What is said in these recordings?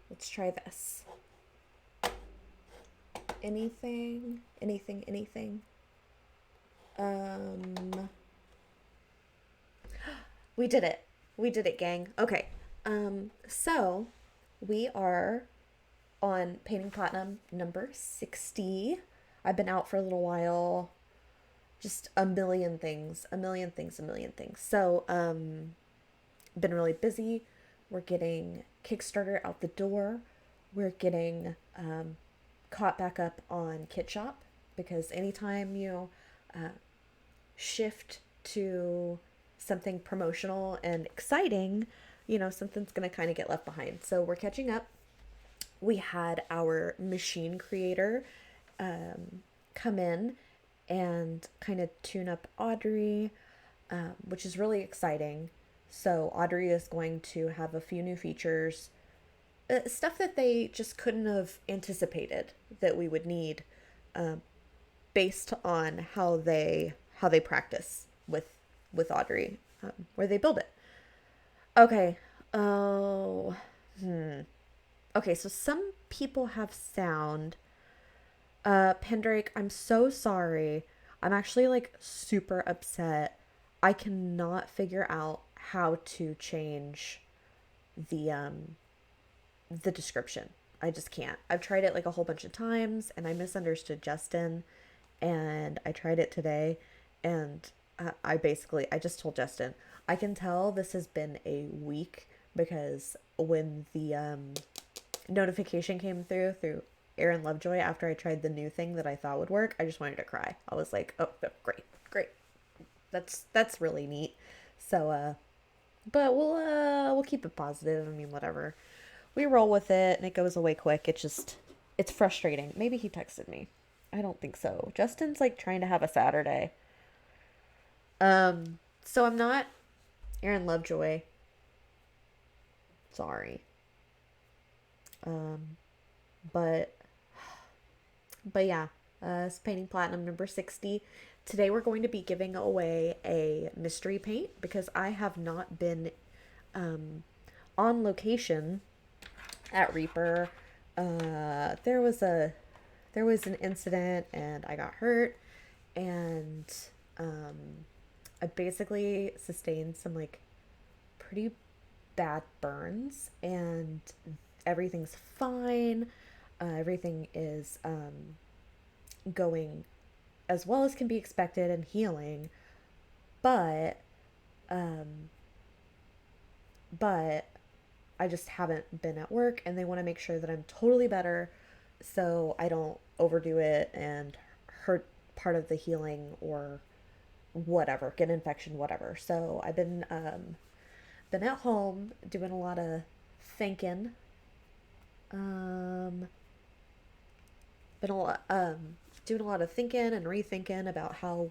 Let's try this. Anything. Um, we did it. We did it, gang. Okay. So we are on painting platinum number 60. I've been out for a little while. Just a million things, a million things, a million things. So, been really busy. We're getting Kickstarter out the door. We're getting caught back up on Kit Shop because anytime you shift to something promotional and exciting, something's going to kind of get left behind. So we're catching up. We had our machine creator come in and kind of tune up Audrey, which is really exciting. So Audrey is going to have a few new features, stuff that they just couldn't have anticipated that we would need, uh, based on how they practice with Audrey, where they build it. Okay. Oh, okay. So some people have sound. Pendrake, I'm so sorry. I'm actually like super upset. I cannot figure out how to change the the description. I just can't. I've tried it like a whole bunch of times and I misunderstood Justin and I tried it today and I just told Justin, I can tell this has been a week because when the notification came through Aaron Lovejoy after I tried the new thing that I thought would work, I just wanted to cry. I was like, "Oh, great. Great. That's really neat." So but we'll keep it positive. I mean, whatever. We roll with it and it goes away quick. It's frustrating. Maybe he texted me. I don't think so. Justin's like trying to have a Saturday. So I'm not Aaron Lovejoy. Sorry. Um, but yeah, it's painting platinum number 60. Today we're going to be giving away a mystery paint because I have not been um, on location at Reaper. There was an incident and I got hurt and um, I basically sustained some like pretty bad burns and everything's fine. Everything is going as well as can be expected and healing, but um, but I just haven't been at work and they want to make sure that I'm totally better so I don't overdo it and hurt part of the healing or whatever, get an infection, whatever. So I've been at home doing a lot of thinking. Um been a lot doing a lot of thinking and rethinking about how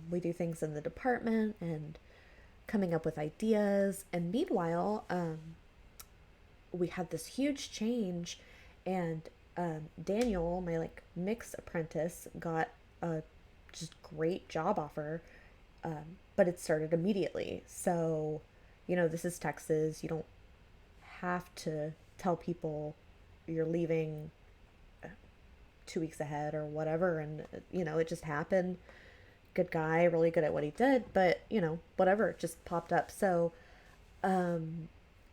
we do things in the department and coming up with ideas. And meanwhile, we had this huge change, and Daniel, my like mix apprentice, got a just great job offer, but it started immediately. So, this is Texas. You don't have to tell people you're leaving 2 weeks ahead or whatever, and it just happened. Good guy, really good at what he did, but whatever, it just popped up. So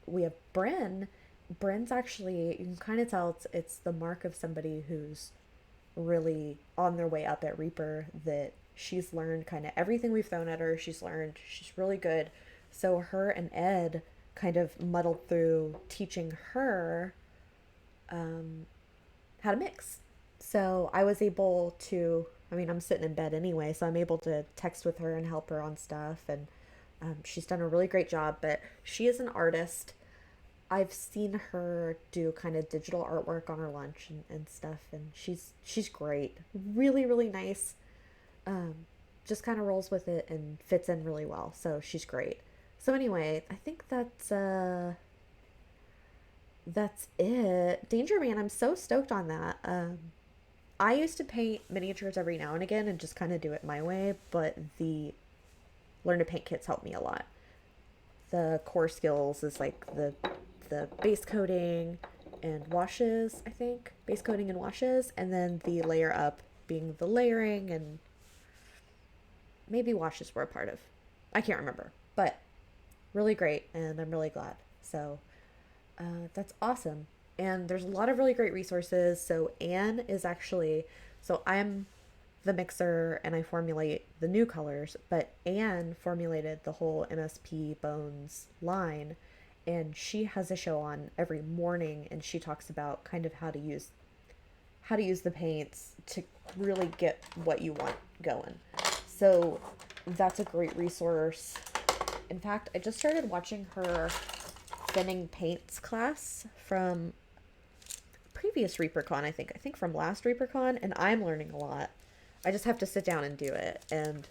we have Bryn's actually, you can kind of tell it's the mark of somebody who's really on their way up at Reaper, that she's learned kind of everything we've thrown at her. She's learned, she's really good. So her and Ed kind of muddled through teaching her how to mix. So I was able to, I mean, I'm sitting in bed anyway, so I'm able to text with her and help her on stuff. And she's done a really great job, but she is an artist. I've seen her do kind of digital artwork on her lunch and stuff, and she's great. Really, really nice. Um, just kind of rolls with it and fits in really well. So she's great. So anyway, I think that's it. Danger Man, I'm so stoked on that. I used to paint miniatures every now and again and just kind of do it my way, but the learn to paint kits help me a lot. The core skills is like the base coating and washes, I think. Base coating and washes, and then the layer up being the layering, and maybe washes were a part of. I can't remember, but really great, and I'm really glad. So that's awesome. And there's a lot of really great resources. So Anne is actually, so I'm the mixer and I formulate the new colors, but Anne formulated the whole MSP Bones line, and she has a show on every morning, and she talks about kind of how to use the paints to really get what you want going. So that's a great resource. In fact, I just started watching her thinning paints class from previous ReaperCon, I think from last ReaperCon, and I'm learning a lot. I just have to sit down and do it, and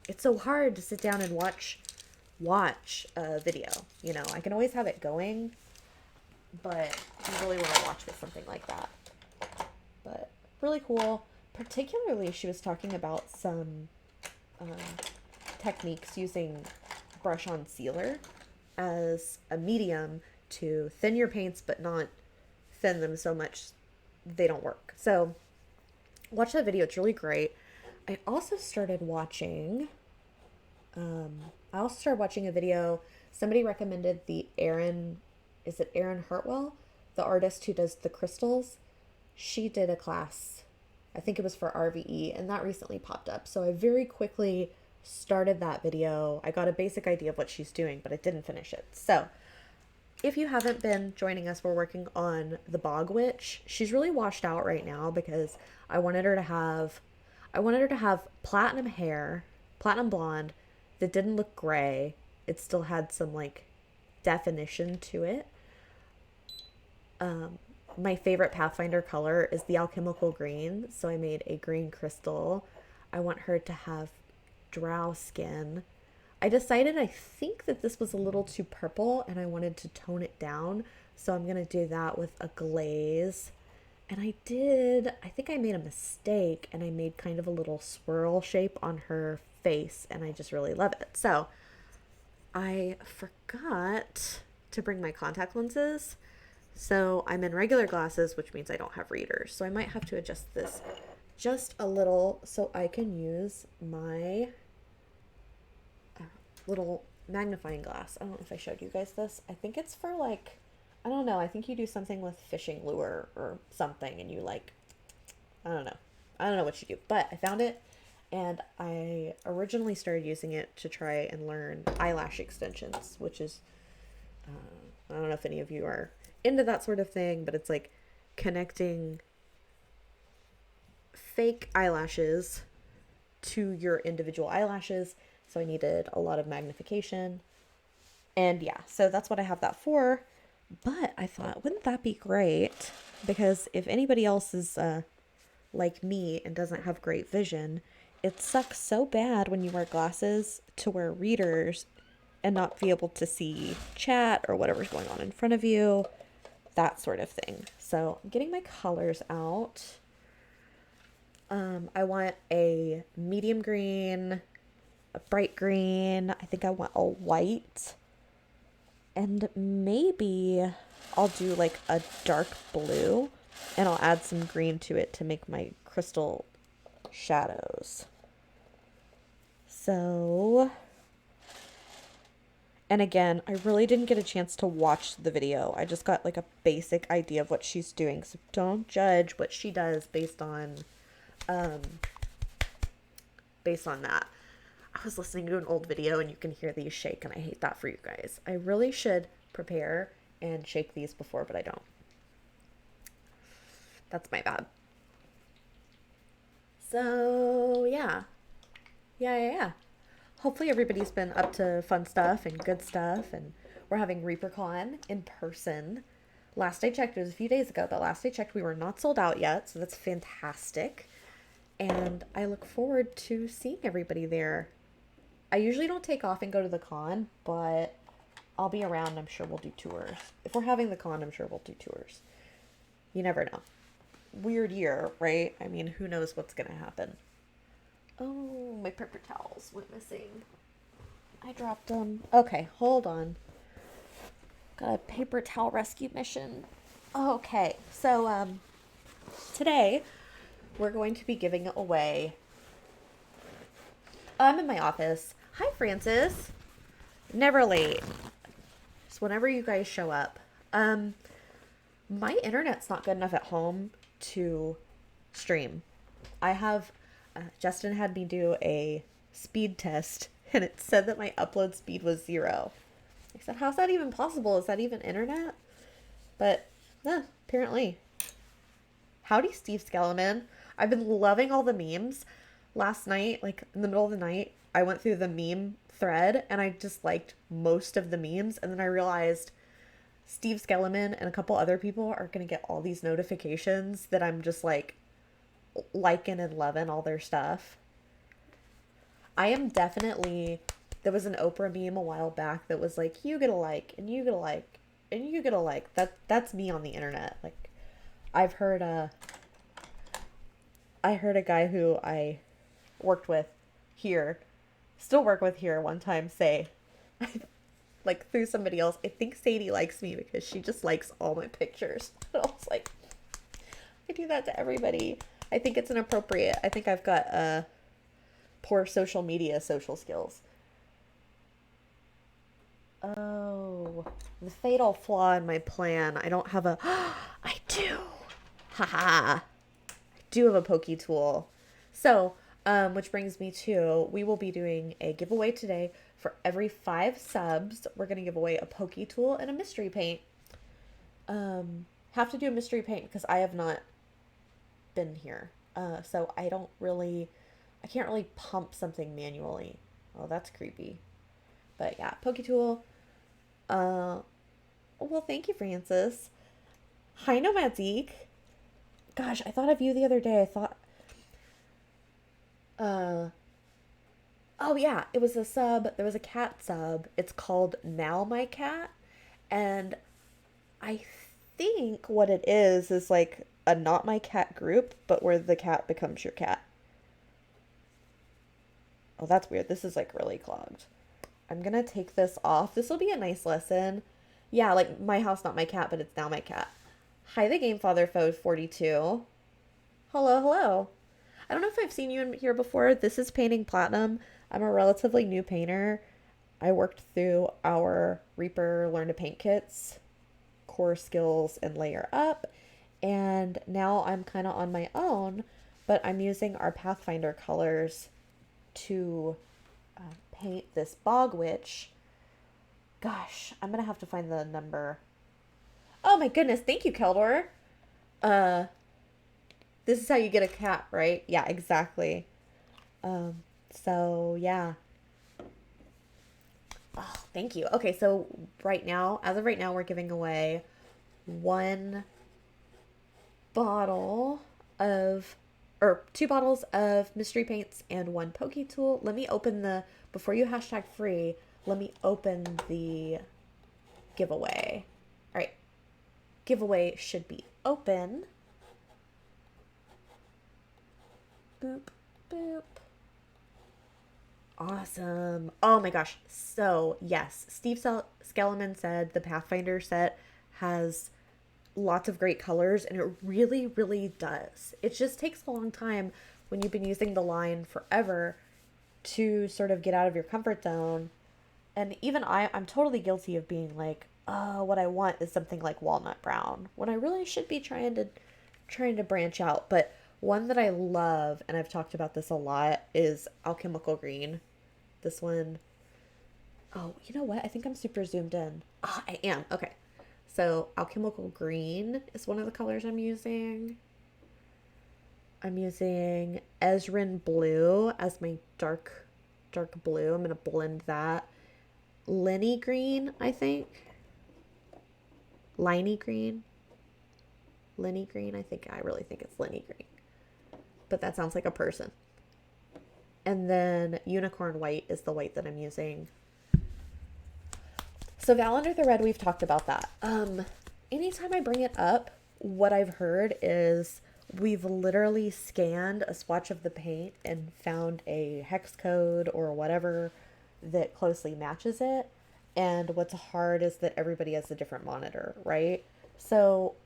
it's so hard to sit down and watch a video. You know, I can always have it going, but you really want to watch with something like that. But really cool. Particularly, she was talking about some techniques using brush on sealer as a medium to thin your paints, but not thin them so much they don't work. So watch that video. It's really great. I also started watching a video. Somebody recommended the is it Erin Hartwell, the artist who does the crystals? She did a class, I think it was for RVE, and that recently popped up. So I very quickly started that video. I got a basic idea of what she's doing, but I didn't finish it. So if you haven't been joining us, we're working on the Bog Witch. She's really washed out right now because I wanted her to have platinum hair, platinum blonde, that didn't look gray. It still had some like definition to it. My favorite Pathfinder color is the alchemical green, so I made a green crystal. I want her to have drow skin. I decided I think that this was a little too purple and I wanted to tone it down, so I'm going to do that with a glaze. And I think I made a mistake and I made kind of a little swirl shape on her face, and I just really love it. So I forgot to bring my contact lenses. So I'm in regular glasses, which means I don't have readers. So I might have to adjust this just a little so I can use my little magnifying glass. I don't know if I showed you guys this. I think it's for like, I don't know. I think you do something with fishing lure or something and you like, I don't know. I don't know what you do, but I found it, and I originally started using it to try and learn eyelash extensions, which is, I don't know if any of you are into that sort of thing, but it's like connecting fake eyelashes to your individual eyelashes. So I needed a lot of magnification. And yeah, so that's what I have that for. But I thought, wouldn't that be great? Because if anybody else is like me and doesn't have great vision, it sucks so bad when you wear glasses to wear readers and not be able to see chat or whatever's going on in front of you. That sort of thing. So I'm getting my colors out. I want a medium green, a bright green. I think I want a white. And maybe I'll do like a dark blue, and I'll add some green to it to make my crystal shadows. So, and again, I really didn't get a chance to watch the video. I just got like a basic idea of what she's doing. So don't judge what she does based on that. I was listening to an old video and you can hear these shake, and I hate that for you guys. I really should prepare and shake these before, but I don't. That's my bad. So yeah. Hopefully everybody's been up to fun stuff and good stuff, and we're having ReaperCon in person. Last I checked, it was a few days ago, but last I checked we were not sold out yet, so that's fantastic. And I look forward to seeing everybody there. I usually don't take off and go to the con, but I'll be around. I'm sure we'll do tours. If we're having the con, I'm sure we'll do tours. You never know. Weird year, right? I mean, who knows what's going to happen. Oh, my paper towels went missing. I dropped them. Okay, hold on. Got a paper towel rescue mission. Okay, so today we're going to be giving away. I'm in my office. Hi, Francis. Never late. Just whenever you guys show up. Um, my internet's not good enough at home to stream. I have Justin had me do a speed test, and it said that my upload speed was 0. I said, "How's that even possible? Is that even internet?" But apparently. Howdy, Steve Skellerman. I've been loving all the memes. Last night, like in the middle of the night, I went through the meme thread and I just liked most of the memes. And then I realized Steve Skellerman and a couple other people are going to get all these notifications that I'm just like liking and loving all their stuff. I am definitely. There was an Oprah meme a while back that was like, you get a like, and you get a like, and you get a like. That's me on the internet. Like, I've heard I heard a guy who I worked with here, still work with here one time say, like through somebody else, I think Sadie likes me because she just likes all my pictures. And I was like, I do that to everybody. I think it's inappropriate. I think I've got poor social media social skills. Oh, the fatal flaw in my plan. I don't have a. I do. Haha. I do have a pokey tool. So, which brings me to we will be doing a giveaway today. For every 5 subs, we're going to give away a pokey tool and a mystery paint. Have to do a mystery paint because I have not been here. So I can't really pump something manually. Oh, that's creepy. But yeah, pokey tool. Uh, well, thank you, Francis. Hi, Nomad Zeke. Gosh, I thought of you the other day. I thought, uh, oh yeah, it was a sub. There was a cat sub. It's called Now My Cat. And I think what it is like a Not My Cat group, but where the cat becomes your cat. Oh, that's weird. This is like really clogged. I'm gonna take this off. This will be a nice lesson. Yeah, like my house, not my cat, but it's Now My Cat. Hi, the Game Father Foe 42. Hello, hello. I don't know if I've seen you in here before. This is Painting Platinum. I'm a relatively new painter. I worked through our Reaper Learn to Paint kits, core skills, and layer up. And now I'm kind of on my own, but I'm using our Pathfinder colors to paint this Bog Witch. Gosh, I'm going to have to find the number. Oh my goodness, thank you, Keldor. Uh, this is how you get a cat, right? Yeah, exactly. So yeah. Oh, thank you. Okay, so right now, as of right now, we're giving away 1 bottle of, or 2 bottles of mystery paints and 1 pokey tool. Let me open before you hashtag free, let me open the giveaway. All right, giveaway should be open. Boop, boop. Awesome. Oh my gosh. So, yes, Steve Skellerman said the Pathfinder set has lots of great colors, and it really, really does. It just takes a long time when you've been using the line forever to sort of get out of your comfort zone. And even I'm totally guilty of being like, oh, what I want is something like walnut brown, when I really should be trying to branch out. But one that I love, and I've talked about this a lot, is alchemical green. This one, oh, you know what? I think I'm super zoomed in. Ah, I am. Okay. So alchemical green is one of the colors I'm using. I'm using Ezrin blue as my dark blue. I'm going to blend that. Lenny green, I think. Liney green. Lenny green, I really think it's Lenny green. But that sounds like a person. And then unicorn white is the white that I'm using. So Val Under the Red, we've talked about that. Anytime I bring it up, what I've heard is we've literally scanned a swatch of the paint and found a hex code or whatever that closely matches it. And what's hard is that everybody has a different monitor, right? So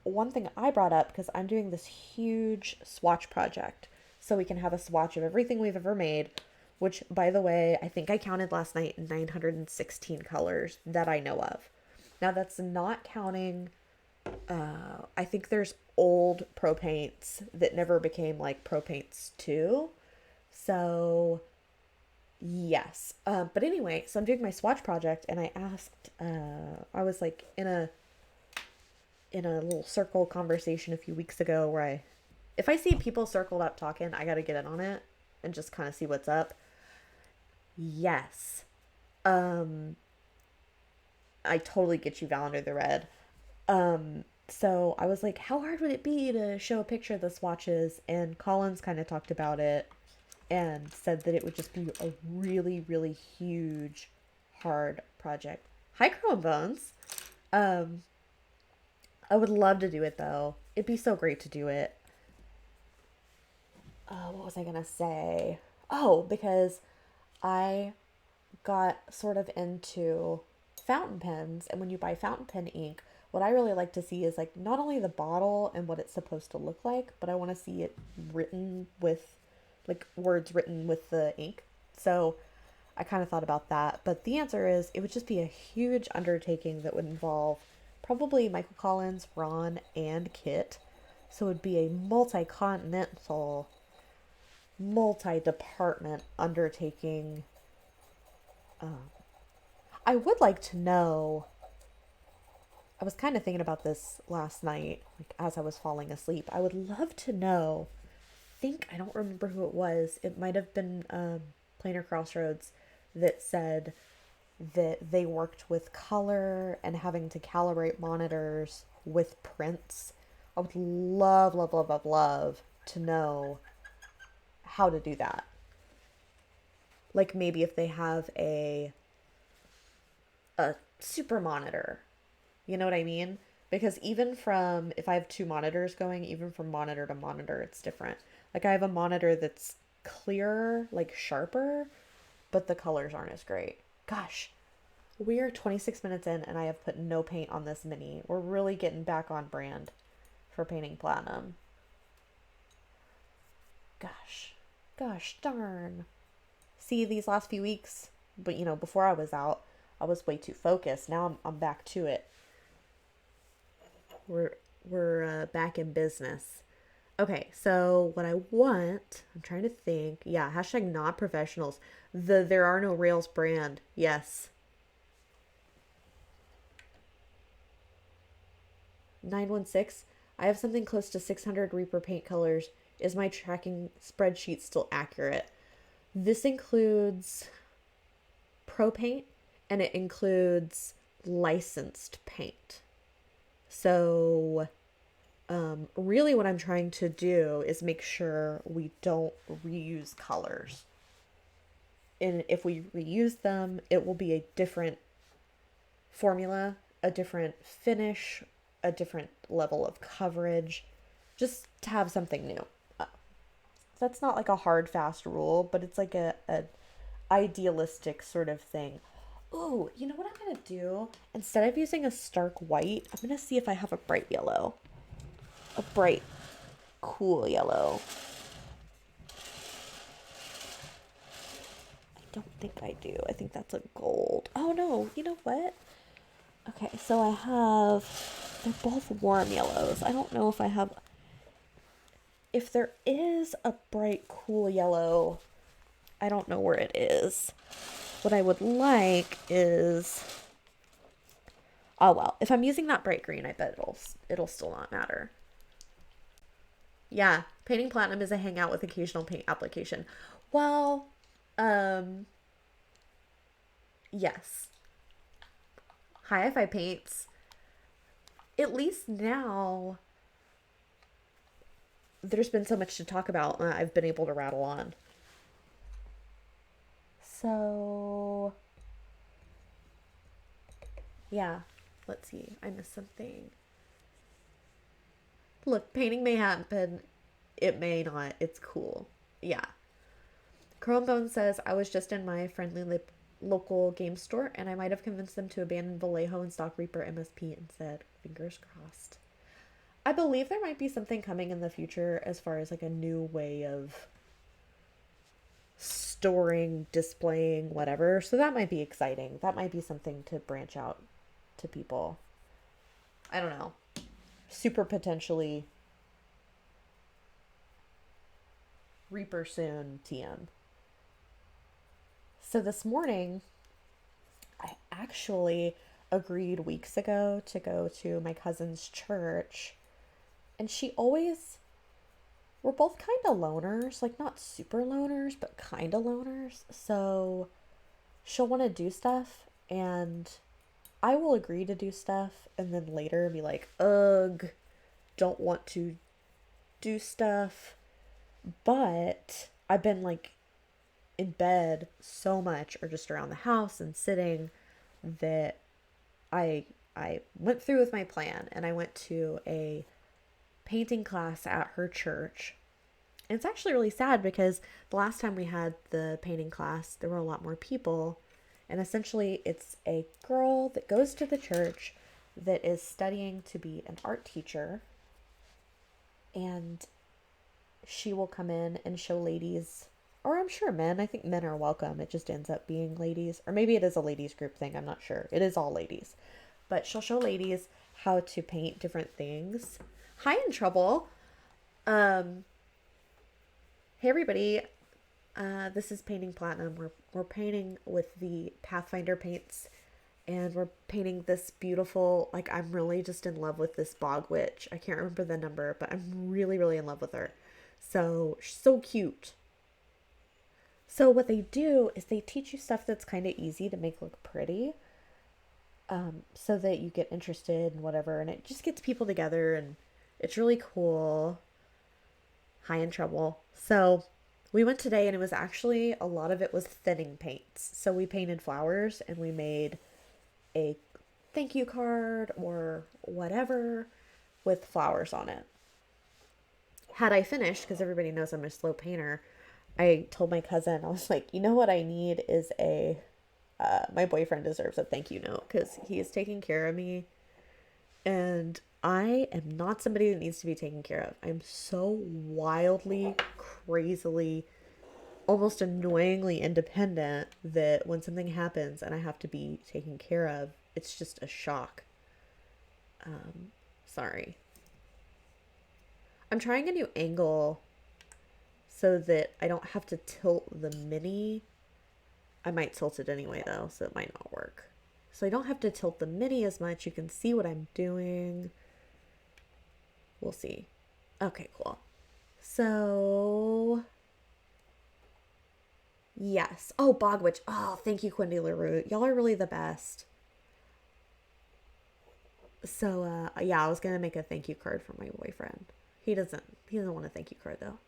one thing I brought up, because I'm doing this huge swatch project, so we can have a swatch of everything we've ever made, which, by the way, I think I counted last night 916 colors that I know of. Now, that's not counting, I think there's old pro paints that never became like pro paints too. So, yes. But anyway, so I'm doing my swatch project, and I asked, I was like in a little circle conversation a few weeks ago where if I see people circled up talking, I got to get in on it and just kind of see what's up. Yes. Um, I totally get you, Valender the Red. So I was like, how hard would it be to show a picture of the swatches? And Collins kind of talked about it and said that it would just be a really, really huge, hard project. Hi, Chrome Bones. Um, I would love to do it though. It'd be so great to do it. What was I gonna say? Oh, because I got sort of into fountain pens, and when you buy fountain pen ink, what I really like to see is like not only the bottle and what it's supposed to look like, but I want to see it written with like words written with the ink. So I kind of thought about that, but the answer is it would just be a huge undertaking that would involve probably Michael Collins, Ron, and Kit. So it would be a multi-continental, multi-department undertaking. I would like to know. I was kind of thinking about this last night, like as I was falling asleep. I would love to know. I don't remember who it was. It might have been Planar Crossroads that said that they worked with color and having to calibrate monitors with prints. I would love, love, love, love, love to know how to do that. Like maybe if they have a super monitor. You know what I mean? Because even from, if I have two monitors going, even from monitor to monitor, it's different. Like I have a monitor that's clearer, like sharper, but the colors aren't as great. Gosh, we are 26 minutes in and I have put no paint on this mini. We're really getting back on brand for painting platinum. Gosh, gosh darn. See, these last few weeks, but you know, before I was out, I was way too focused. Now I'm back to it. We're back in business. Okay, so what I want, I'm trying to think. Yeah, hashtag not professionals. The there are no rails brand. Yes. 916. I have something close to 600 Reaper paint colors. Is my tracking spreadsheet still accurate? This includes pro paint and it includes licensed paint. So really what I'm trying to do is make sure we don't reuse colors. And if we reuse them, it will be a different formula, a different finish, a different level of coverage, just to have something new. That's not like a hard, fast rule, but it's like a idealistic sort of thing. Oh, you know what I'm gonna do? Instead of using a stark white, I'm gonna see if I have a bright yellow. A bright, cool yellow. I don't think I do. I think that's a gold. Oh no, you know what? Okay, so I have, they're both warm yellows. I don't know if I have, if there is a bright, cool yellow, I don't know where it is. What I would like is, oh well, if I'm using that bright green, I bet it'll still not matter. Yeah, painting platinum is a hangout with occasional paint application. Well, um, yes. Hi-Fi paints. At least now, there's been so much to talk about. I've been able to rattle on. So, yeah. Let's see. I missed something. Look, painting may happen. It may not. It's cool. Yeah. Chromebone says, I was just in my local game store and I might have convinced them to abandon Vallejo and stock Reaper MSP and said, fingers crossed. I believe there might be something coming in the future as far as like a new way of storing, displaying, whatever. So that might be exciting. That might be something to branch out to people. I don't know. Super potentially Reaper soon TM. So this morning, I actually agreed weeks ago to go to my cousin's church. And she always, we're both kind of loners, like not super loners, but kind of loners. So she'll want to do stuff, and I will agree to do stuff, and then later be like, ugh, don't want to do stuff. But I've been like in bed so much or just around the house and sitting that I I went through with my plan, and I went to a painting class at her church. And it's actually really sad because the last time we had the painting class, there were a lot more people. And essentially, it's a girl that goes to the church that is studying to be an art teacher. And she will come in and show ladies, or I'm sure men, I think men are welcome. It just ends up being ladies. Or maybe it is a ladies group thing, I'm not sure. It is all ladies. But she'll show ladies how to paint different things. Hi, in trouble. Um, hey everybody. This is Painting Platinum. We're painting with the Pathfinder paints, and we're painting this beautiful, like, I'm really just in love with this bog witch. I can't remember the number, but I'm really, really in love with her. So she's so cute. So what they do is they teach you stuff that's kind of easy to make look pretty, so that you get interested and whatever, and it just gets people together, and it's really cool. High in trouble. So we went today, and it was actually, a lot of it was thinning paints. So we painted flowers, and we made a thank you card or whatever with flowers on it. Had I finished, because everybody knows I'm a slow painter, I told my cousin, I was like, you know what I need is my boyfriend deserves a thank you note because he is taking care of me. And I am not somebody that needs to be taken care of. I'm so wildly, crazily, almost annoyingly independent that when something happens and I have to be taken care of, it's just a shock. Sorry. I'm trying a new angle so that I don't have to tilt the mini. I might tilt it anyway though, so it might not work. So I don't have to tilt the mini as much. You can see what I'm doing. We'll see. Okay, cool. So, yes. Oh, Bogwitch. Oh, thank you, Quindy LaRue. Y'all are really the best. So, yeah, I was gonna make a thank you card for my boyfriend. He doesn't want a thank you card though.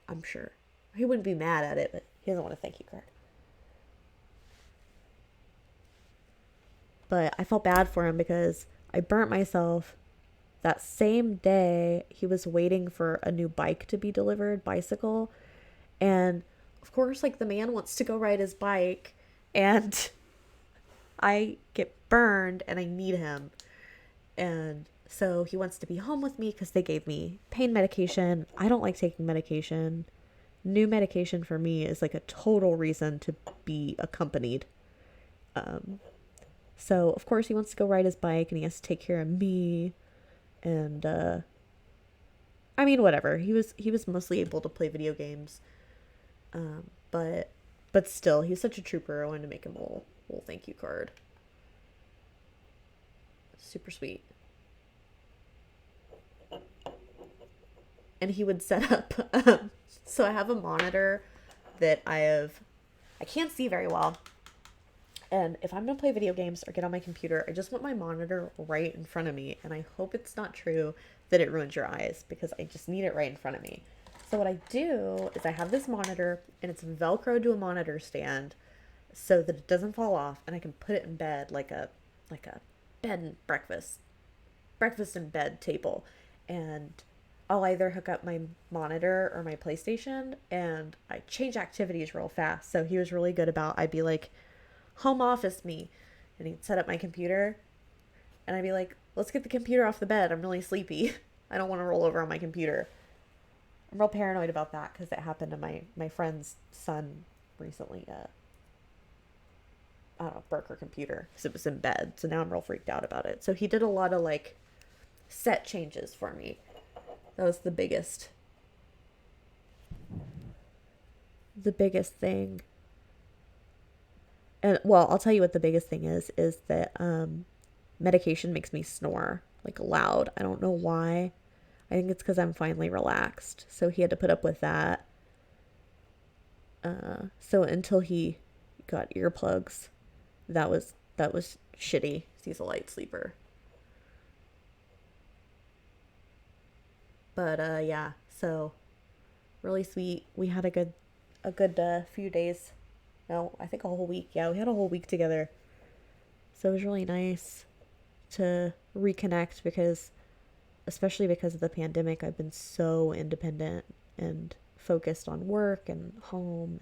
I'm sure. He wouldn't be mad at it, but he doesn't want a thank you card. But I felt bad for him because I burnt myself that same day. He was waiting for a new bike to be delivered, bicycle. And of course, like, the man wants to go ride his bike, and I get burned and I need him. And so he wants to be home with me because they gave me pain medication. I don't like taking medication. New medication for me is like a total reason to be accompanied. So of course he wants to go ride his bike and he has to take care of me. And I mean, whatever. He was mostly able to play video games. But still, he's such a trooper. I wanted to make him a little thank you card. Super sweet. And he would set up. So I have a monitor that I can't see very well. And if I'm going to play video games or get on my computer, I just want my monitor right in front of me. And I hope it's not true that it ruins your eyes, because I just need it right in front of me. So what I do is I have this monitor, and it's Velcro to a monitor stand so that it doesn't fall off, and I can put it in bed like a bed and breakfast in bed table. And I'll either hook up my monitor or my PlayStation, and I change activities real fast. So he was really good about, I'd be like, home office me, and he'd set up my computer, And I'd be like, let's get the computer off the bed. I'm really sleepy. I don't want to roll over on my computer. I'm real paranoid about that because it happened to my friend's son recently. I don't know, broke her computer because it was in bed. So now I'm real freaked out about it. So he did a lot of like set changes for me. That was the biggest thing. And well, I'll tell you what the biggest thing is that medication makes me snore like loud. I don't know why. I think it's because I'm finally relaxed. So he had to put up with that. So until he got earplugs, that was shitty. He's a light sleeper. But yeah, so really sweet. We had a good few days. No, I think a whole week. Yeah, we had a whole week together. So it was really nice to reconnect because, especially because of the pandemic, I've been so independent and focused on work and home.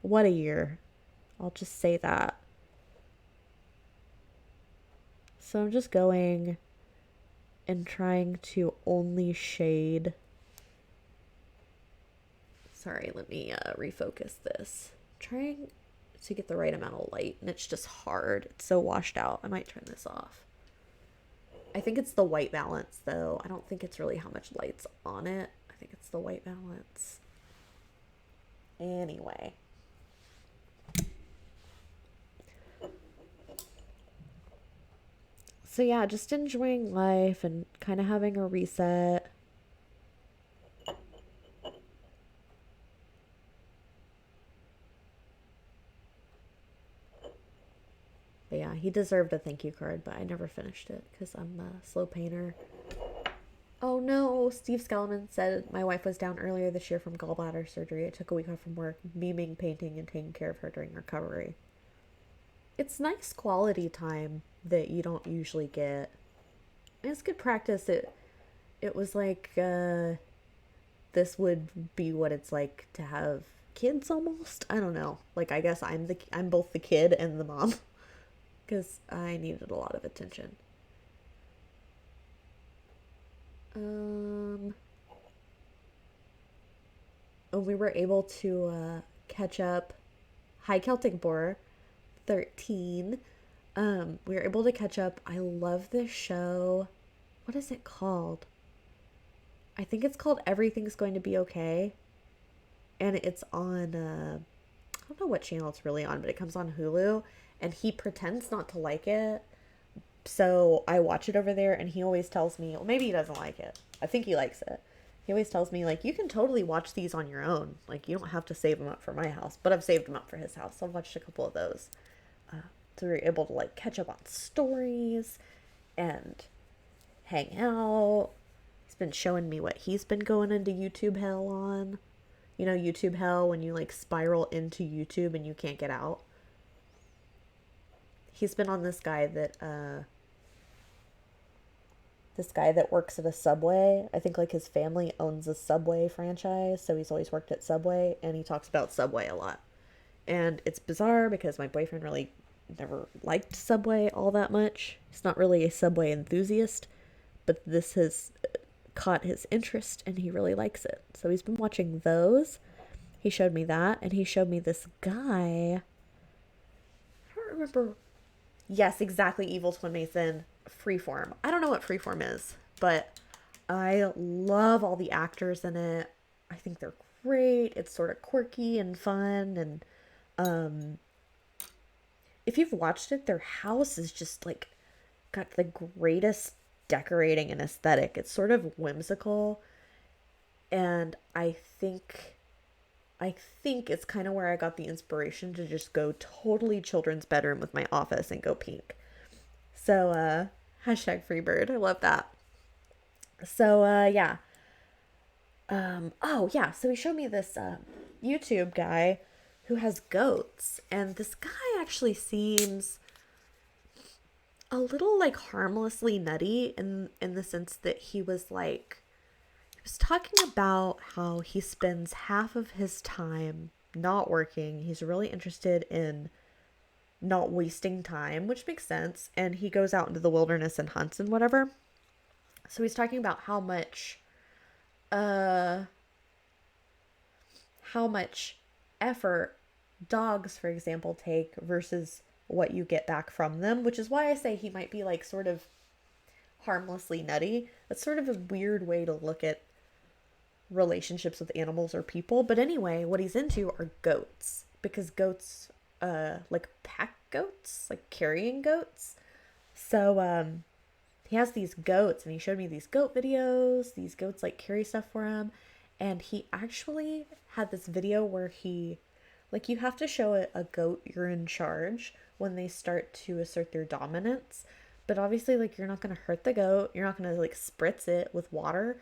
What a year. I'll just say that. So I'm just going and trying to only shade. Sorry, let me refocus this. Trying to get the right amount of light, and it's just hard. It's so washed out. I might turn this off. I think it's the white balance, though. I don't think it's really how much light's on it. I think it's the white balance. Anyway. So yeah, just enjoying life and kind of having a reset. But yeah, he deserved a thank you card, but I never finished it because I'm a slow painter. Oh no, Steve Scalman said my wife was down earlier this year from gallbladder surgery. I took a week off from work, memeing, painting, and taking care of her during recovery. It's nice quality time that you don't usually get. And it's good practice. It was like this would be what it's like to have kids almost. I don't know. Like I guess I'm both the kid and the mom because I needed a lot of attention. Um and we were able to catch up. High Celtic Boar 13. We were able to catch up. I love this show. What is it called? I think it's called Everything's Going to Be Okay. And it's on, I don't know what channel it's really on, but it comes on Hulu. And he pretends not to like it. So I watch it over there, and he always tells me, well, maybe he doesn't like it. I think he likes it. He always tells me, like, you can totally watch these on your own. Like, you don't have to save them up for my house. But I've saved them up for his house. So I've watched a couple of those. So we were able to, like, catch up on stories and hang out. He's been showing me what he's been going into YouTube hell on. You know, YouTube hell when you, like, spiral into YouTube and you can't get out. He's been on this guy that works at a Subway. I think like his family owns a Subway franchise, so he's always worked at Subway, and he talks about Subway a lot. And it's bizarre because my boyfriend really never liked Subway all that much. He's not really a Subway enthusiast, but this has caught his interest and he really likes it. So he's been watching those. He showed me that, and he showed me this guy. I don't remember. Yes, exactly. Evil Twin Mason. Freeform. I don't know what Freeform is, but I love all the actors in it. I think they're great. It's sort of quirky and fun, and if you've watched it, their house is just like got the greatest decorating and aesthetic. It's sort of whimsical, and I think it's kind of where I got the inspiration to just go totally children's bedroom with my office and go pink. So, hashtag Freebird. I love that. So, yeah. Oh, yeah. So he showed me this YouTube guy who has goats. And this guy actually seems a little like harmlessly nutty in the sense that he was talking about how he spends half of his time not working. He's really interested in not wasting time, which makes sense. And he goes out into the wilderness and hunts and whatever. So he's talking about uh how much effort dogs, for example, take versus what you get back from them, which is why I say he might be like sort of harmlessly nutty. That's sort of a weird way to look at relationships with animals or people. But anyway, what he's into are goats because goats, like pack goats, like carrying goats. So, he has these goats and he showed me these goat videos. These goats like carry stuff for him. And he actually had this video where he, like, you have to show a goat you're in charge when they start to assert their dominance. But obviously, like, you're not going to hurt the goat. You're not going to, like, spritz it with water.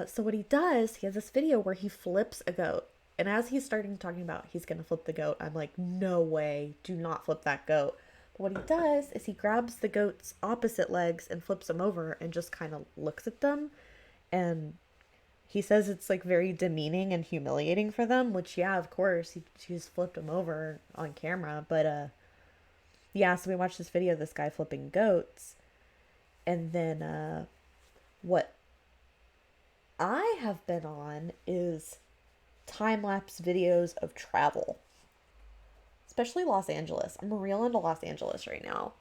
So what he does, he has this video where he flips a goat. And as he's starting talking about he's going to flip the goat, I'm like, no way, do not flip that goat. But what he does is he grabs the goat's opposite legs and flips them over and just kind of looks at them. And he says it's like very demeaning and humiliating for them, which, yeah, of course, he's flipped them over on camera. But, yeah, so we watched this video of this guy flipping goats. And then, what I have been on is time lapse videos of travel, especially Los Angeles. I'm real into Los Angeles right now.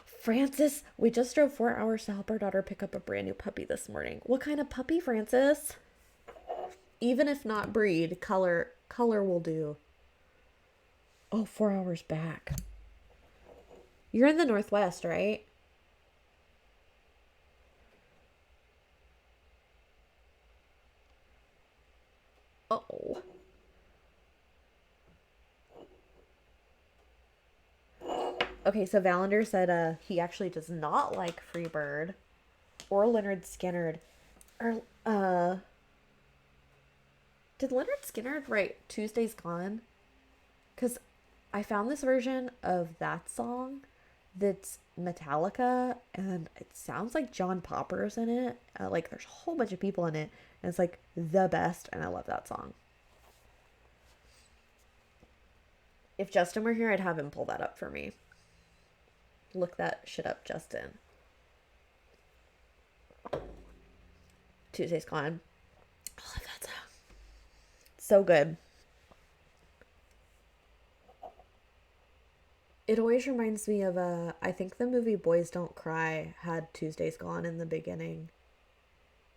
Francis, we just drove 4 hours to help our daughter pick up a brand new puppy this morning. What kind of puppy, Francis? Even if not breed, color will do. Oh, 4 hours back. You're in the Northwest, right? Oh. Okay, so Valander said he actually does not like Freebird or Leonard Skinner. Or did Leonard Skinner write Tuesday's Gone? Because I found this version of that song that's Metallica, and it sounds like John Popper's in it. Like, there's a whole bunch of people in it, and it's like the best, and I love that song. If Justin were here, I'd have him pull that up for me. Look that shit up, Justin. Tuesday's Gone. I love that song. So good. It always reminds me of I think the movie Boys Don't Cry had Tuesday's Gone in the beginning.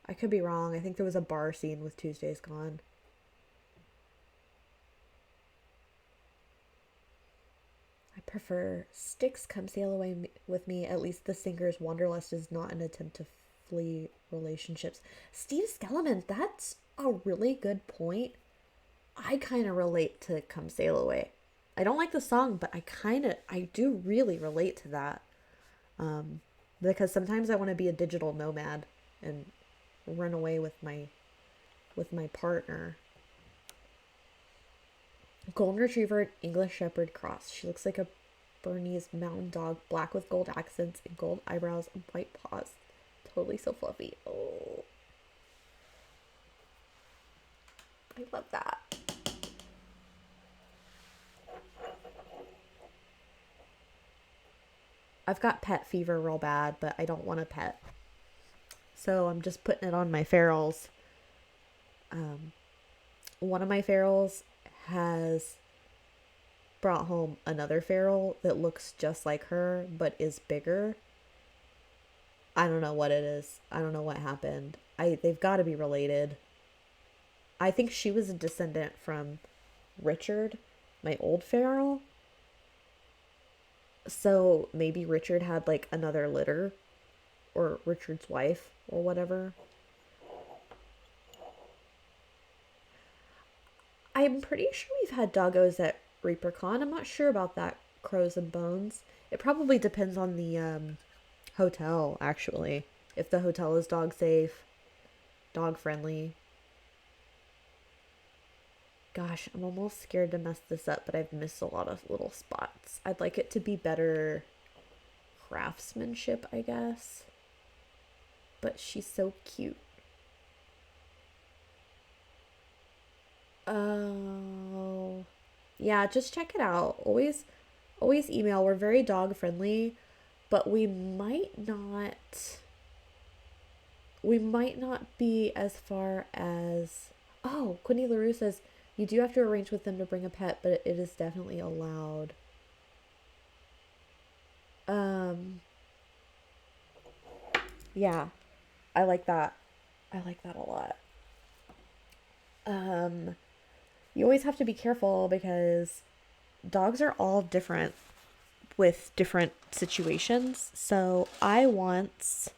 I could be wrong. I think there was a bar scene with Tuesday's Gone. I prefer Sticks Come Sail Away with Me. At least the singer's Wanderlust is not an attempt to flee relationships. Steve Skellerman, that's a really good point. I kind of relate to Come Sail Away. I don't like the song, but I do really relate to that. Because sometimes I want to be a digital nomad and run away with my partner. Golden Retriever, English Shepherd cross. She looks like a Bernese mountain dog, black with gold accents and gold eyebrows and white paws. Totally so fluffy. Oh, I love that. I've got pet fever real bad, but I don't want a pet. So I'm just putting it on my ferals. One of my ferals has brought home another feral that looks just like her, but is bigger. I don't know what it is. I don't know what happened. They've got to be related. I think she was a descendant from Richard, my old feral. So maybe Richard had like another litter, or Richard's wife, or whatever. I'm pretty sure we've had doggos at ReaperCon. I'm not sure about that, Crows and Bones. It probably depends on the hotel, actually. If the hotel is dog safe, dog friendly. Gosh, I'm almost scared to mess this up, but I've missed a lot of little spots. I'd like it to be better craftsmanship, I guess. But she's so cute. Oh. Yeah, just check it out. Always email. We're very dog friendly, but we might not be as far as, oh, Quinny LaRue says you do have to arrange with them to bring a pet, but it is definitely allowed. Um, yeah, I like that. I like that a lot. Um, you always have to be careful because dogs are all different with different situations. So I once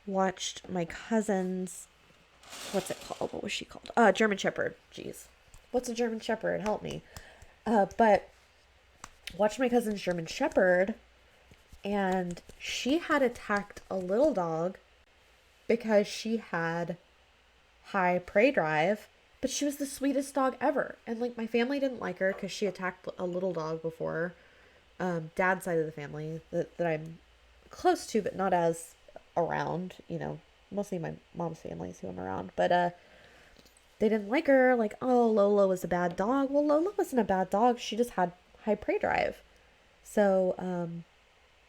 watched my cousin's, what's it called? What was she called? German Shepherd. Jeez. What's a German Shepherd? Help me. But watched my cousin's German Shepherd, and she had attacked a little dog because she had high prey drive, but she was the sweetest dog ever. And like my family didn't like her because she attacked a little dog before. Dad's side of the family that I'm close to, but not as around, mostly my mom's family is who I'm around. But they didn't like her, like, oh, Lola was a bad dog. Well, Lola wasn't a bad dog. She just had high prey drive. So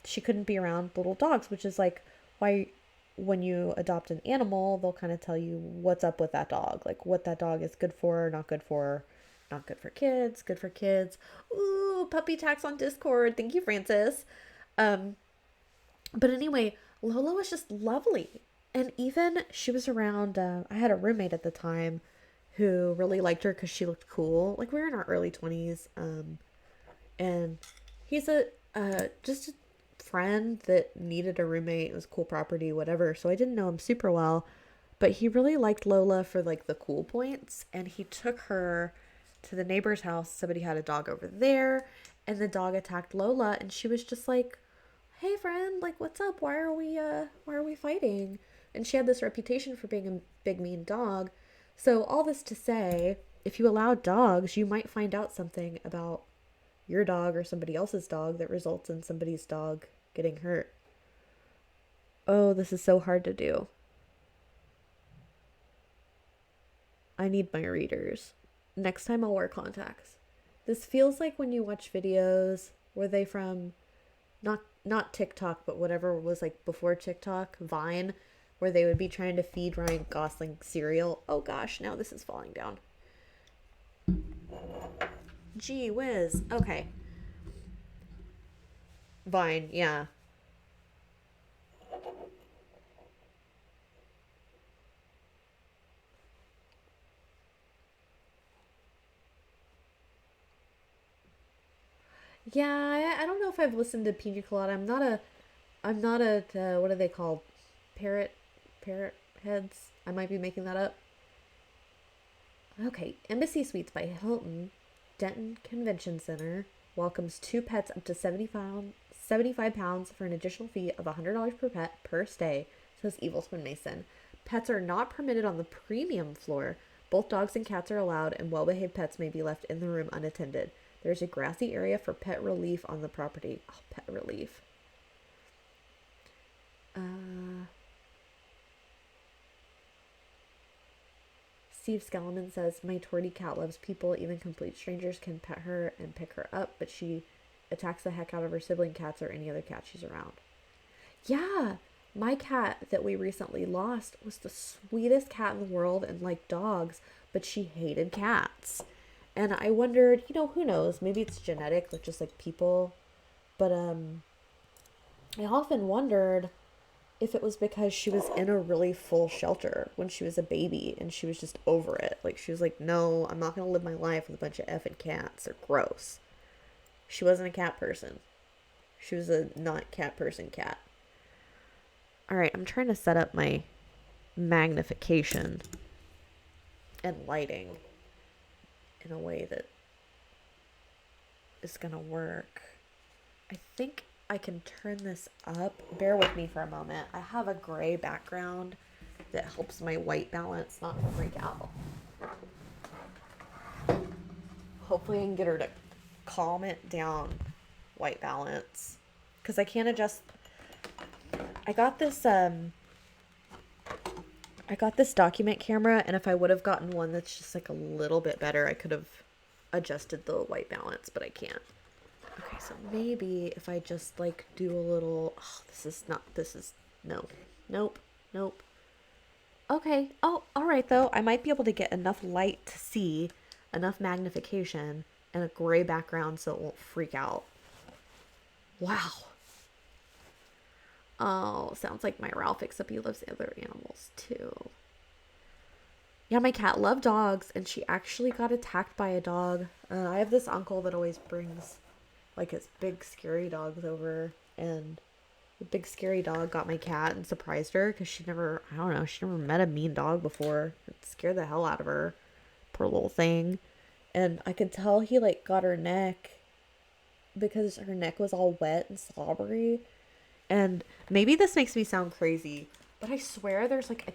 she couldn't be around little dogs, which is like why when you adopt an animal, they'll kind of tell you what's up with that dog, like what that dog is good for, not good for, not good for kids, good for kids. Ooh, puppy tax on Discord. Thank you, Francis. Um, but anyway, Lola was just lovely. And even she was around, I had a roommate at the time who really liked her because she looked cool. Like we were in our early 20s. And he's just a friend that needed a roommate. It was cool property, whatever. So I didn't know him super well, but he really liked Lola for like the cool points, and he took her to the neighbor's house. Somebody had a dog over there, and the dog attacked Lola, and she was just like, "Hey friend, like what's up? Why are we fighting?" And she had this reputation for being a big mean dog. So all this to say, if you allow dogs, you might find out something about your dog or somebody else's dog that results in somebody's dog getting hurt. Oh, this is so hard to do. I need my readers. Next time I'll wear contacts. This feels like when you watch videos, were they from not TikTok, but whatever was like before TikTok, Vine, where they would be trying to feed Ryan Gosling cereal. Oh gosh, now this is falling down. Gee whiz. Okay. Vine, yeah. Yeah, I don't know if I've listened to Pina Colada. I'm not a, what are they called? Parrot, parrot heads? I might be making that up. Okay, Embassy Suites by Hilton, Denton Convention Center welcomes two pets up to 75 pounds for an additional fee of $100 per pet per stay, says Evil Twin Mason. Pets are not permitted on the premium floor. Both dogs and cats are allowed, and well behaved pets may be left in the room unattended. There's a grassy area for pet relief on the property. Oh, pet relief. Uh, Steve Skellerman says, my tortie cat loves people. Even complete strangers can pet her and pick her up, but she attacks the heck out of her sibling cats or any other cat she's around. Yeah, my cat that we recently lost was the sweetest cat in the world and liked dogs, but she hated cats. And I wondered, who knows? Maybe it's genetic, like just like people. But I often wondered if it was because she was in a really full shelter when she was a baby and she was just over it. Like she was like, no, I'm not gonna live my life with a bunch of effing cats. They're gross. She wasn't a cat person. She was a not cat person cat. All right, I'm trying to set up my magnification and lighting in a way that is gonna work. I think I can turn this up. Bear with me for a moment. I have a gray background that helps my white balance not freak out. Hopefully I can get her to calm it down, white balance. Because I can't adjust. I got this document camera, and if I would have gotten one that's just like a little bit better, I could have adjusted the white balance, but I can't. Okay, so maybe if I just like do a little, oh, no, nope, nope. Okay, oh, all right though. I might be able to get enough light to see, enough magnification, and a gray background so it won't freak out. Wow. Oh, sounds like my Ralph, except he loves other animals too. Yeah, my cat loved dogs, and she actually got attacked by a dog. I have this uncle that always brings like his big scary dogs over, and the big scary dog got my cat and surprised her because I don't know, she never met a mean dog before. It scared the hell out of her. Poor little thing. And I could tell he like got her neck because her neck was all wet and slobbery. And maybe this makes me sound crazy, but I swear there's like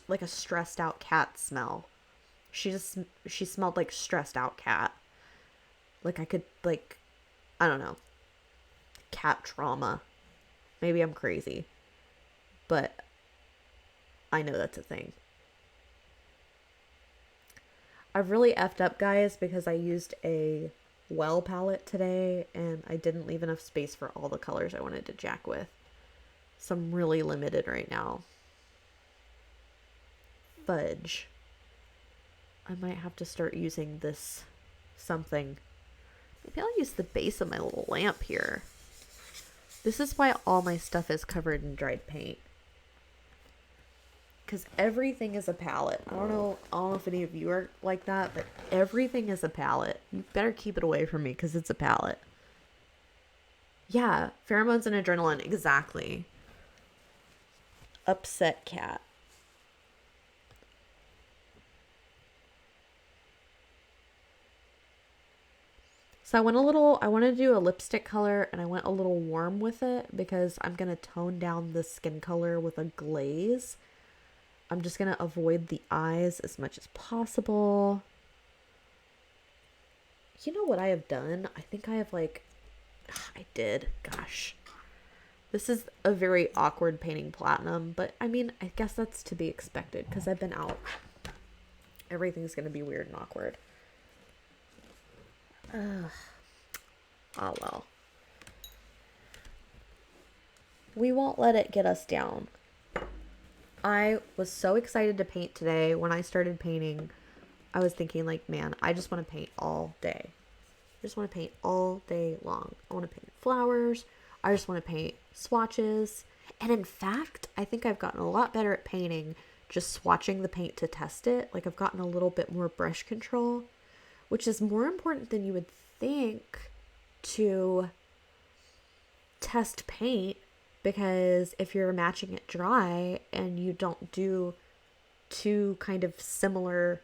like a stressed out cat smell. She smelled like stressed out cat. Like I could like, I don't know, cat trauma. Maybe I'm crazy, but I know that's a thing. I've really effed up, guys, because I used a well palette today and I didn't leave enough space for all the colors I wanted to jack with. So I'm really limited right now. Fudge. I might have to start using this something. Maybe I'll use the base of my little lamp here. This is why all my stuff is covered in dried paint. Because everything is a palette. I don't know if any of you are like that, but everything is a palette. You better keep it away from me because it's a palette. Yeah, pheromones and adrenaline, exactly. Upset cat. So I want to do a lipstick color, and I went a little warm with it because I'm going to tone down the skin color with a glaze. I'm just going to avoid the eyes as much as possible. You know what I have done? I think I have I did. Gosh. This is a very awkward painting platinum, but I mean, I guess that's to be expected because I've been out. Everything's going to be weird and awkward. Oh well. We won't let it get us down. I was so excited to paint today. When I started painting, I was thinking like, man, I just want to paint all day. I just want to paint all day long. I want to paint flowers. I just want to paint swatches. And in fact, I think I've gotten a lot better at painting just swatching the paint to test it. Like I've gotten a little bit more brush control, which is more important than you would think to test paint, because if you're matching it dry and you don't do two kind of similar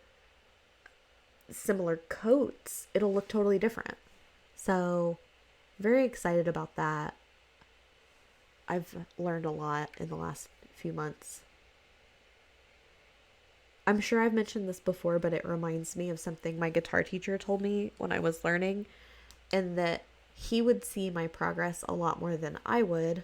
coats, it'll look totally different. So very excited about that. I've learned a lot in the last few months. I'm sure I've mentioned this before, but it reminds me of something my guitar teacher told me when I was learning, and that he would see my progress a lot more than I would.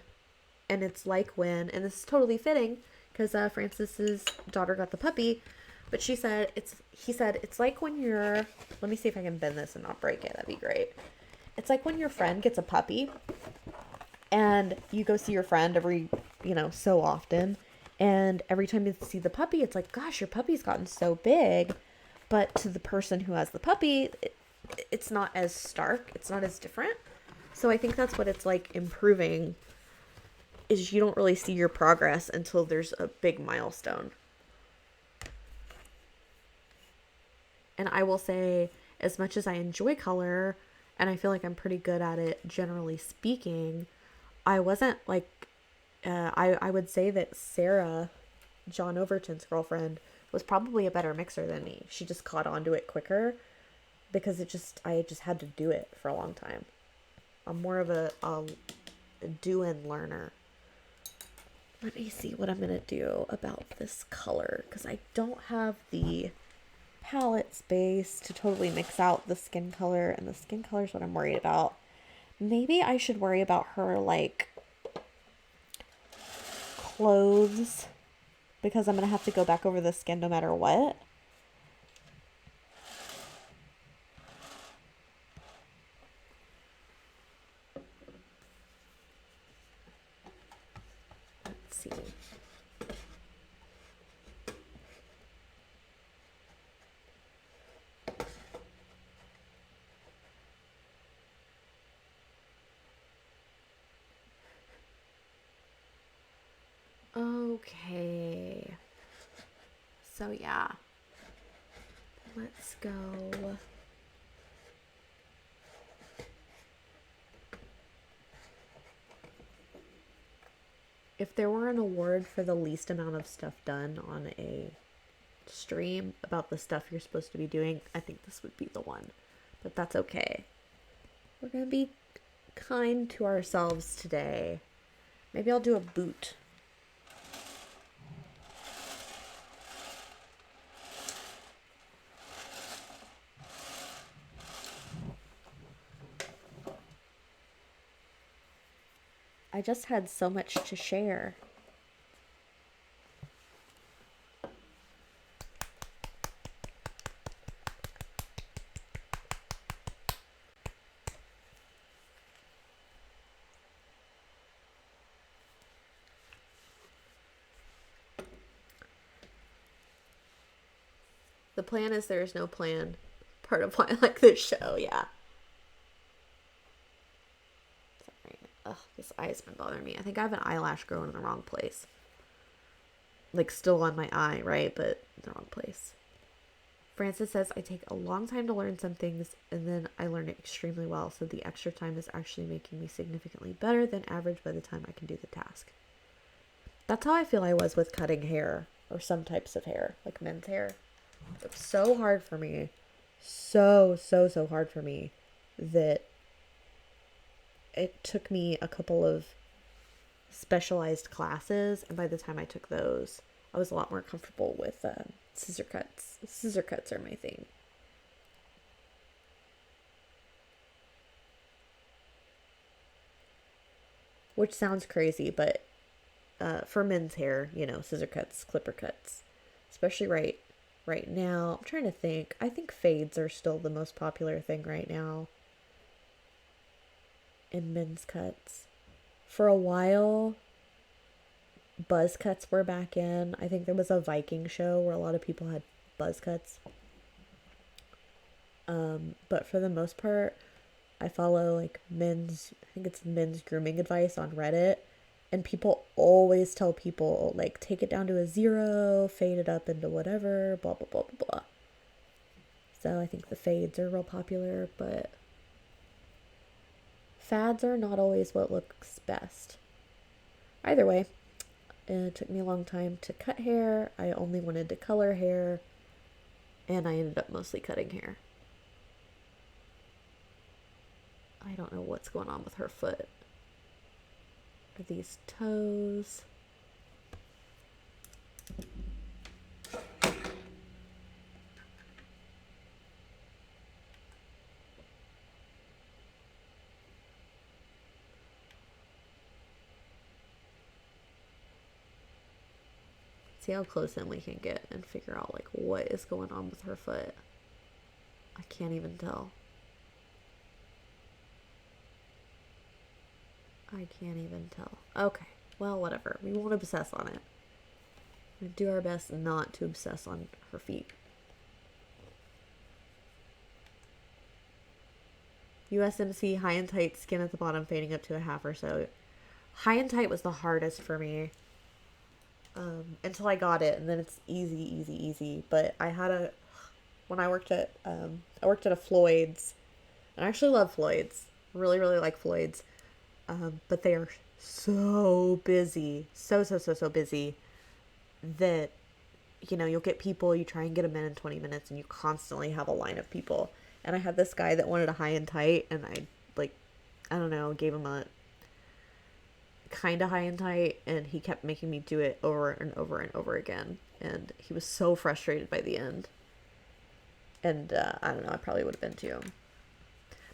And it's like when, and this is totally fitting because Francis's daughter got the puppy, but he said, it's like when you're, let me see if I can bend this and not break it. That'd be great. It's like when your friend gets a puppy and you go see your friend every, so often. And every time you see the puppy, it's like, gosh, your puppy's gotten so big. But to the person who has the puppy, it's not as stark. It's not as different. So I think that's what it's like improving, is you don't really see your progress until there's a big milestone. And I will say, as much as I enjoy color, and I feel like I'm pretty good at it, generally speaking, I wasn't like, I would say that Sarah, John Overton's girlfriend, was probably a better mixer than me. She just caught on to it quicker because I just had to do it for a long time. I'm more of a do-and learner. Let me see what I'm going to do about this color, because I don't have the palette space to totally mix out the skin color, and the skin color is what I'm worried about. Maybe I should worry about her clothes, because I'm going to have to go back over the skin no matter what. see. Okay. So yeah. Let's go. If there were an award for the least amount of stuff done on a stream about the stuff you're supposed to be doing, I think this would be the one. But that's okay. We're going to be kind to ourselves today. Maybe I'll do a boot. I just had so much to share. The plan is there is no plan. Part of why I like this show, yeah. Sorry. Ugh, this eye's been bothering me. I think I have an eyelash growing in the wrong place. Like, still on my eye, right? But in the wrong place. Francis says, I take a long time to learn some things, and then I learn it extremely well, so the extra time is actually making me significantly better than average by the time I can do the task. That's how I feel I was with cutting hair, or some types of hair, like men's hair. It was so hard for me. So hard for me that it took me a couple of specialized classes, and by the time I took those, I was a lot more comfortable with scissor cuts. Scissor cuts are my thing. Which sounds crazy, but for men's hair, you know, scissor cuts, clipper cuts, especially right now. I'm trying to think. I think fades are still the most popular thing right now in men's cuts. For a while, buzz cuts were back in. I think there was a Viking show where a lot of people had buzz cuts. But for the most part, I follow like I think it's men's grooming advice on Reddit. And people always tell people, like, take it down to a 0, fade it up into whatever, blah, blah, blah, blah, blah. So I think the fades are real popular, but fads are not always what looks best. Either way, it took me a long time to cut hair. I only wanted to color hair, and I ended up mostly cutting hair. I don't know what's going on with her foot. Are these toes? See how close in we can get and figure out like what is going on with her foot. I can't even tell. I can't even tell. Okay, well, whatever. We won't obsess on it. We do our best not to obsess on her feet. USMC high and tight, skin at the bottom fading up to a half or so. High and tight was the hardest for me. Until I got it, and then it's easy. But when I worked at a Floyd's, and I actually love Floyd's. Really like Floyd's. But they are so busy, so busy that, you know, you'll get people, you try and get them in 20 minutes, and you constantly have a line of people. And I had this guy that wanted a high and tight, and I don't know, gave him a kind of high and tight, and he kept making me do it over and over again. And he was so frustrated by the end. And I don't know, I probably would have been too.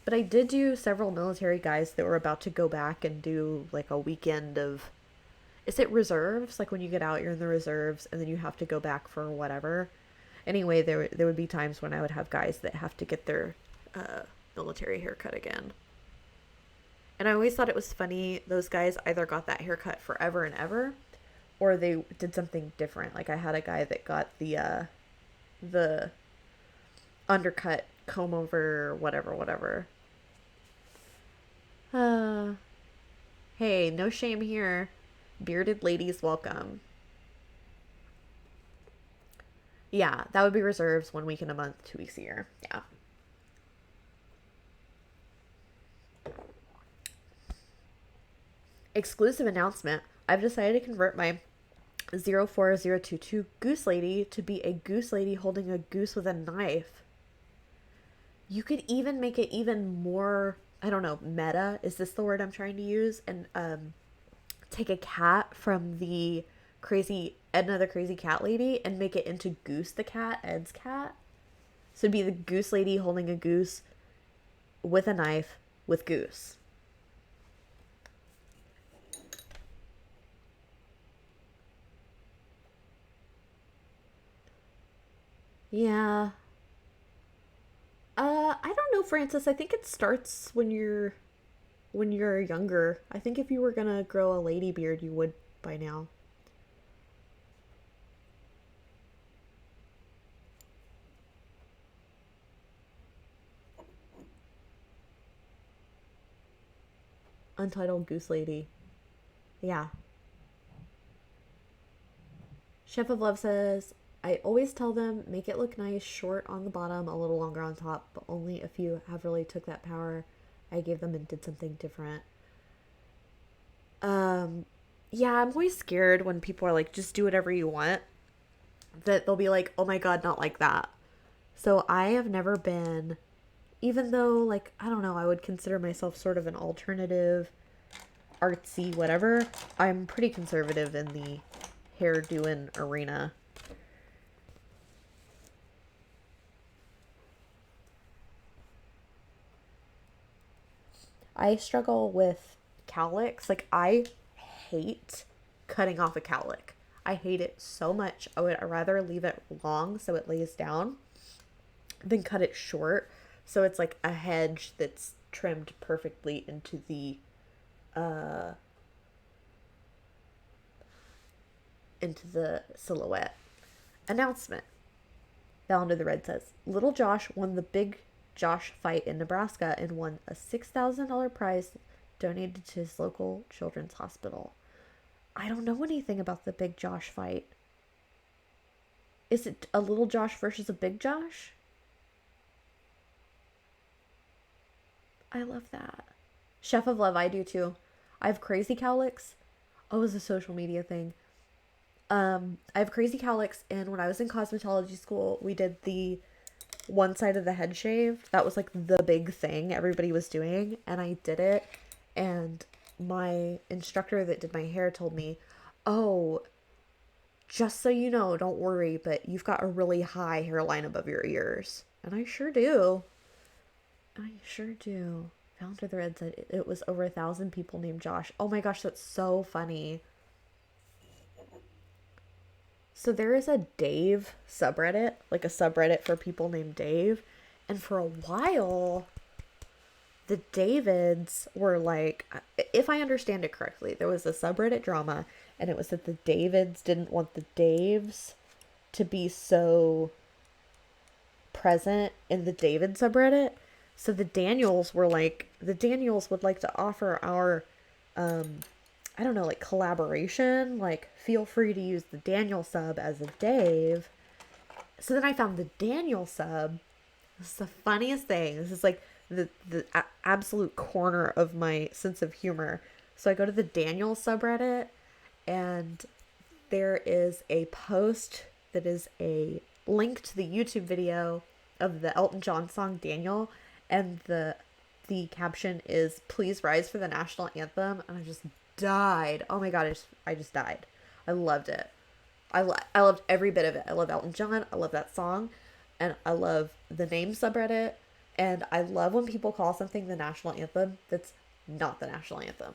But I did do several military guys that were about to go back and do like a weekend of, is it reserves? Like when you get out, you're in the reserves and then you have to go back for whatever. Anyway, there would be times when I would have guys that have to get their military haircut again. And I always thought it was funny. Those guys either got that haircut forever and ever, or they did something different. Like I had a guy that got the undercut comb over, whatever. Uh, hey, no shame here. Bearded ladies welcome. Yeah, that would be reserves 1 week in a month, 2 weeks a year. Yeah. Exclusive announcement. I've decided to convert my 04022 goose lady to be a goose lady holding a goose with a knife. You could even make it even more, I don't know, meta. Is this the word I'm trying to use? And take a cat from the crazy Edna the Crazy Cat Lady and make it into Goose the cat, Ed's cat. So it'd be the goose lady holding a goose with a knife with Goose. Yeah. I don't know, Francis. I think it starts when you're younger. I think if you were gonna grow a lady beard, you would by now. Untitled Goose Lady. Yeah. Chef of Love says, I always tell them make it look nice, short on the bottom, a little longer on top, but only a few have really took that power I gave them and did something different. Um, yeah, I'm always scared when people are like, just do whatever you want, that they'll be like, oh my god, not like that. So I have never been, even though, like, I don't know, I would consider myself sort of an alternative, artsy, whatever, I'm pretty conservative in the hair doing arena. I struggle with cowlicks. Like, I hate cutting off a cowlick. I hate it so much. I would rather leave it long so it lays down than cut it short so it's like a hedge that's trimmed perfectly uh into the silhouette. Announcement. Val the Red says, Little Josh won the Big Josh fight in Nebraska and won a $6,000 prize donated to his local children's hospital. I don't know anything about the Big Josh fight. Is it a Little Josh versus a Big Josh? I love that. Chef of Love, I do too. I have crazy cowlicks. Oh, it's a social media thing. I have crazy cowlicks, and when I was in cosmetology school, we did the one side of the head shaved. That was like the big thing everybody was doing, and I did it. And my instructor that did my hair told me, "Oh, just so you know, don't worry, but you've got a really high hairline above your ears." And I sure do. I sure do. Founder the Red said it was over 1,000 people named Josh. Oh my gosh, that's so funny. So there is a Dave subreddit, like a subreddit for people named Dave. And for a while, the Davids were like, if I understand it correctly, there was a subreddit drama, and it was that the Davids didn't want the Daves to be so present in the David subreddit. So the Daniels were like, the Daniels would like to offer our, I don't know, like collaboration. Like, feel free to use the Daniel sub as a Dave. So then I found the Daniel sub. This is the funniest thing. This is like the absolute corner of my sense of humor. So I go to the Daniel subreddit, and there is a post that is a link to the YouTube video of the Elton John song Daniel, and the caption is "Please rise for the national anthem," and I just died. Oh my god, I just died. I loved it. I loved every bit of it. I love Elton John. I love that song, and I love the name subreddit, and I love when people call something the national anthem that's not the national anthem.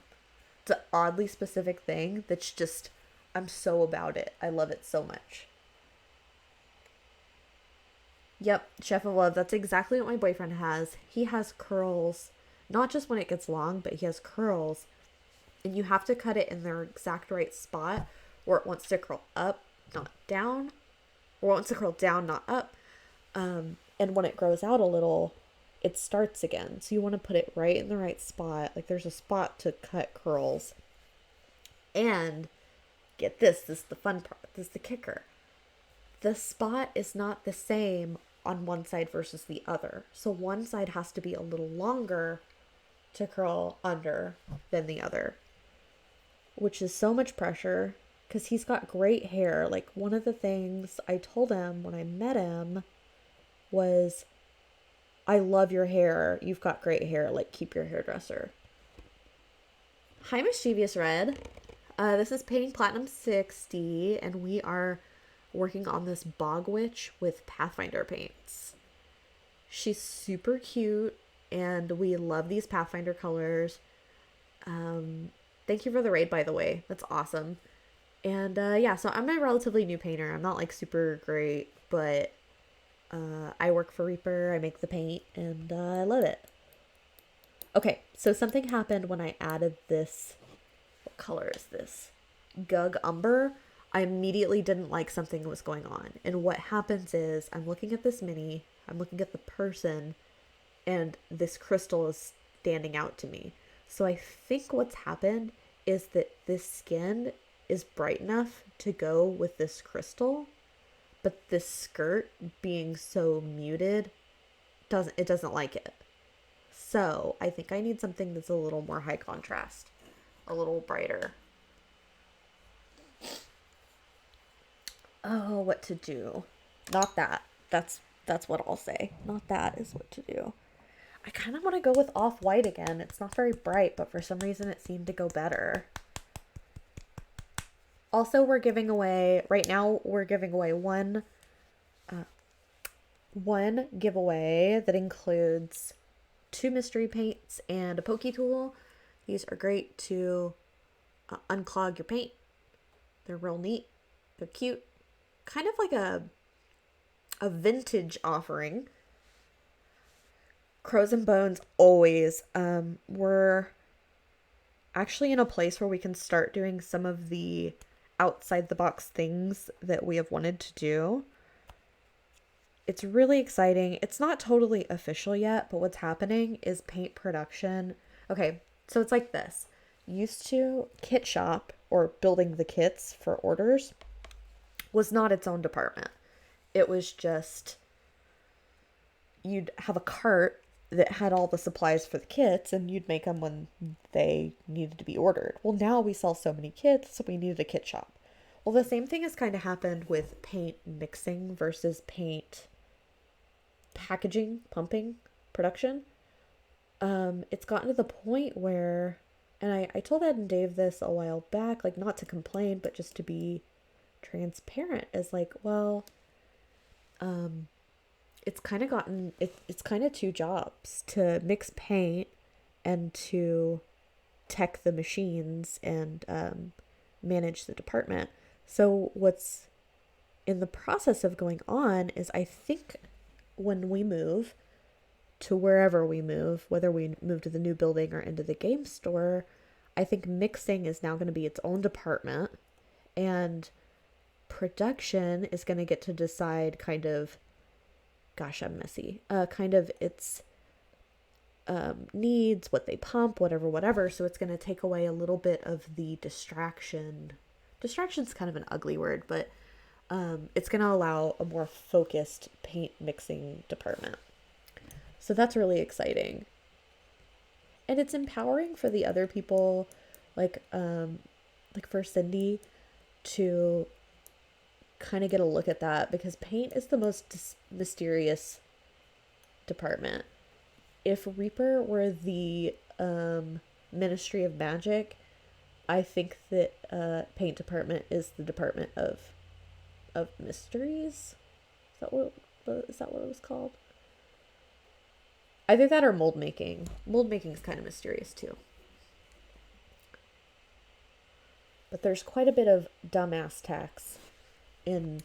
It's an oddly specific thing that's just, I'm so about it. I love it so much. Yep, Chef of Love, that's exactly what my boyfriend has. He has curls, not just when it gets long, but he has curls, and you have to cut it in their exact right spot, or it wants to curl up, not down, or it wants to curl down, not up. And when it grows out a little, it starts again. So you want to put it right in the right spot. Like there's a spot to cut curls. And get this is the fun part. This is the kicker. The spot is not the same on one side versus the other. So one side has to be a little longer to curl under than the other, which is so much pressure because he's got great hair. Like one of the things I told him when I met him was, I love your hair. You've got great hair. Like, keep your hairdresser. Hi, Mischievous Red. This is Painting Platinum 60, and we are working on this Bog Witch with Pathfinder paints. She's super cute, and we love these Pathfinder colors. Thank you for the raid, by the way. That's awesome. And yeah, so I'm a relatively new painter. I'm not like super great, but I work for Reaper. I make the paint, and I love it. Okay, so something happened when I added this. What color is this? Gug Umber. I immediately didn't like something was going on. And what happens is I'm looking at this mini, I'm looking at the person, and this crystal is standing out to me. So I think what's happened is that this skin is bright enough to go with this crystal, but this skirt being so muted doesn't like it. So I think I need something that's a little more high contrast, a little brighter. Oh, what to do? Not that. That's what I'll say. Not that is what to do. I kind of want to go with off-white again. It's not very bright, but for some reason it seemed to go better. Also, we're giving away, right now we're giving away one giveaway that includes 2 mystery paints and a pokey tool. These are great to unclog your paint. They're real neat. They're cute. Kind of like a vintage offering. Crows and Bones always. We're actually in a place where we can start doing some of the outside the box things that we have wanted to do. It's really exciting. It's not totally official yet, but what's happening is paint production. Okay, so it's like this. Used to, kit shop, or building the kits for orders, was not its own department. It was just, you'd have a cart that had all the supplies for the kits, and you'd make them when they needed to be ordered. Well, now we sell so many kits, so we needed a kit shop. Well, the same thing has kind of happened with paint mixing versus paint packaging, pumping, production. It's gotten to the point where, and I told Ed and Dave this a while back, like not to complain, but just to be transparent, as like, well, it's kind of gotten, it's kind of 2 jobs, to mix paint and to tech the machines and manage the department. So what's in the process of going on is, I think when we move to wherever we move, whether we move to the new building or into the game store, I think mixing is now going to be its own department, and production is going to get to decide kind of, gosh, I'm messy, kind of its needs, what they pump, whatever. So it's going to take away a little bit of the distraction. Distraction's kind of an ugly word, but it's going to allow a more focused paint mixing department. So that's really exciting. And it's empowering for the other people, like for Cindy, to kind of get a look at that, because paint is the most mysterious department. If Reaper were the Ministry of Magic, I think that paint department is the department of mysteries. Is that what it was called? Either that or mold making. Mold making is kind of mysterious too. But there's quite a bit of dumbass tax in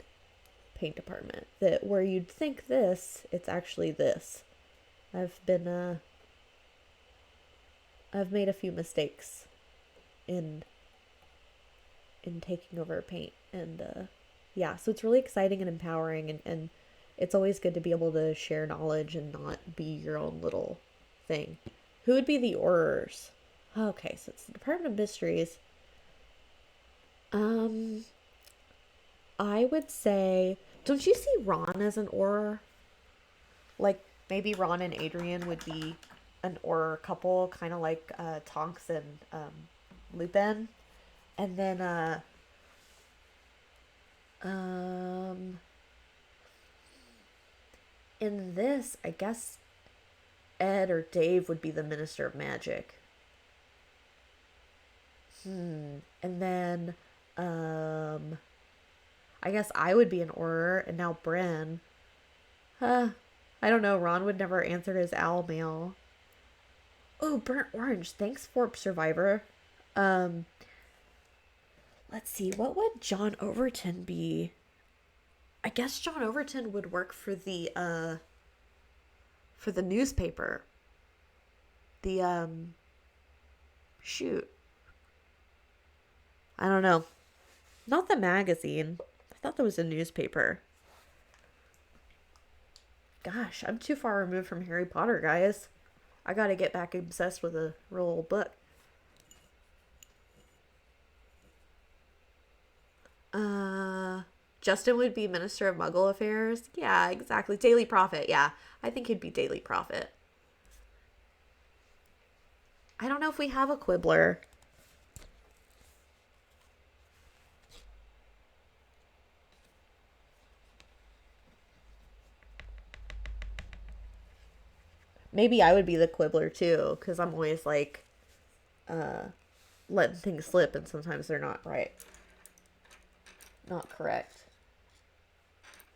paint department, that where you'd think this, it's actually this. I've made a few mistakes in in taking over paint. And yeah, so it's really exciting and empowering, and it's always good to be able to share knowledge and not be your own little thing. Who would be the Aurors? Okay, so it's the Department of Mysteries. Um, I would say, don't you see Ron as an Auror? Like maybe Ron and Adrian would be an Auror couple, kind of like Tonks and Lupin. And then um, in this, I guess Ed or Dave would be the Minister of Magic. And then I guess I would be an Auror, and now Bryn. Huh. I don't know. Ron would never answer his owl mail. Oh, burnt orange. Thanks, Forp Survivor. Um, let's see. What would John Overton be? I guess John Overton would work for the newspaper. The shoot. I don't know. Not the magazine. I thought that was a newspaper. Gosh, I'm too far removed from Harry Potter, guys. I gotta get back obsessed with a real old book. Uh, Justin would be Minister of Muggle Affairs. Yeah, exactly. Daily Prophet. Yeah, I think he'd be Daily Prophet. I don't know if we have a Quibbler. Maybe I would be the Quibbler too, because I'm always like letting things slip, and sometimes they're not right, not correct.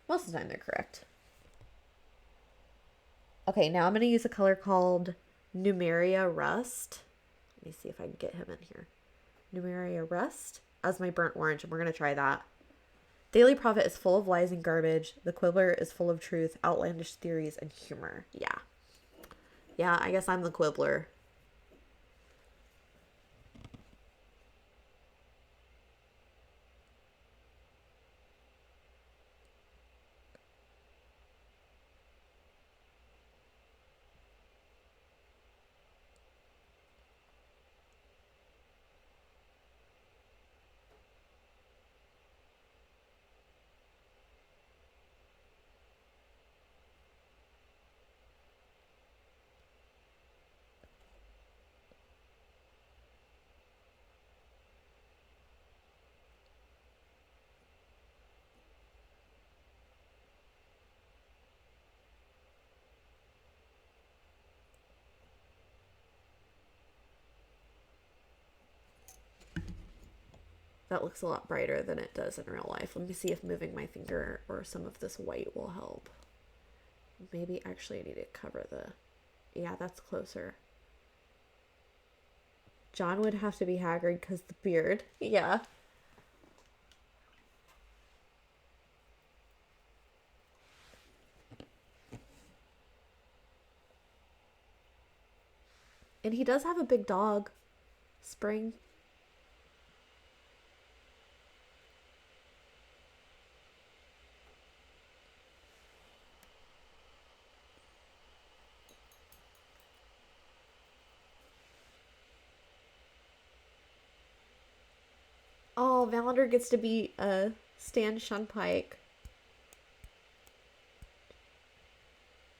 Most of the time they're correct. Okay, now I'm going to use a color called Numeria Rust. Let me see if I can get him in here. Numeria Rust as my burnt orange, and we're going to try that. Daily Prophet is full of lies and garbage. The Quibbler is full of truth, outlandish theories, and humor. Yeah. Yeah, I guess I'm the Quibbler. That looks a lot brighter than it does in real life. Let me see if moving my finger or some of this white will help. Maybe actually I need to cover the... Yeah, that's closer. John would have to be Hagrid because the beard. Yeah. And he does have a big dog. Spring. Oh, Valander gets to be Stan Shunpike.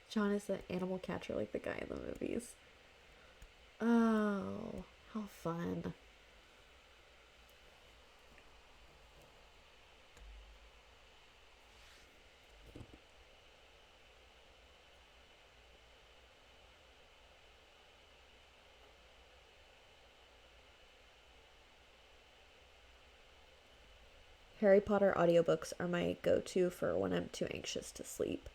John is the animal catcher like the guy in the movies. Oh, how fun. Harry Potter audiobooks are my go-to for when I'm too anxious to sleep.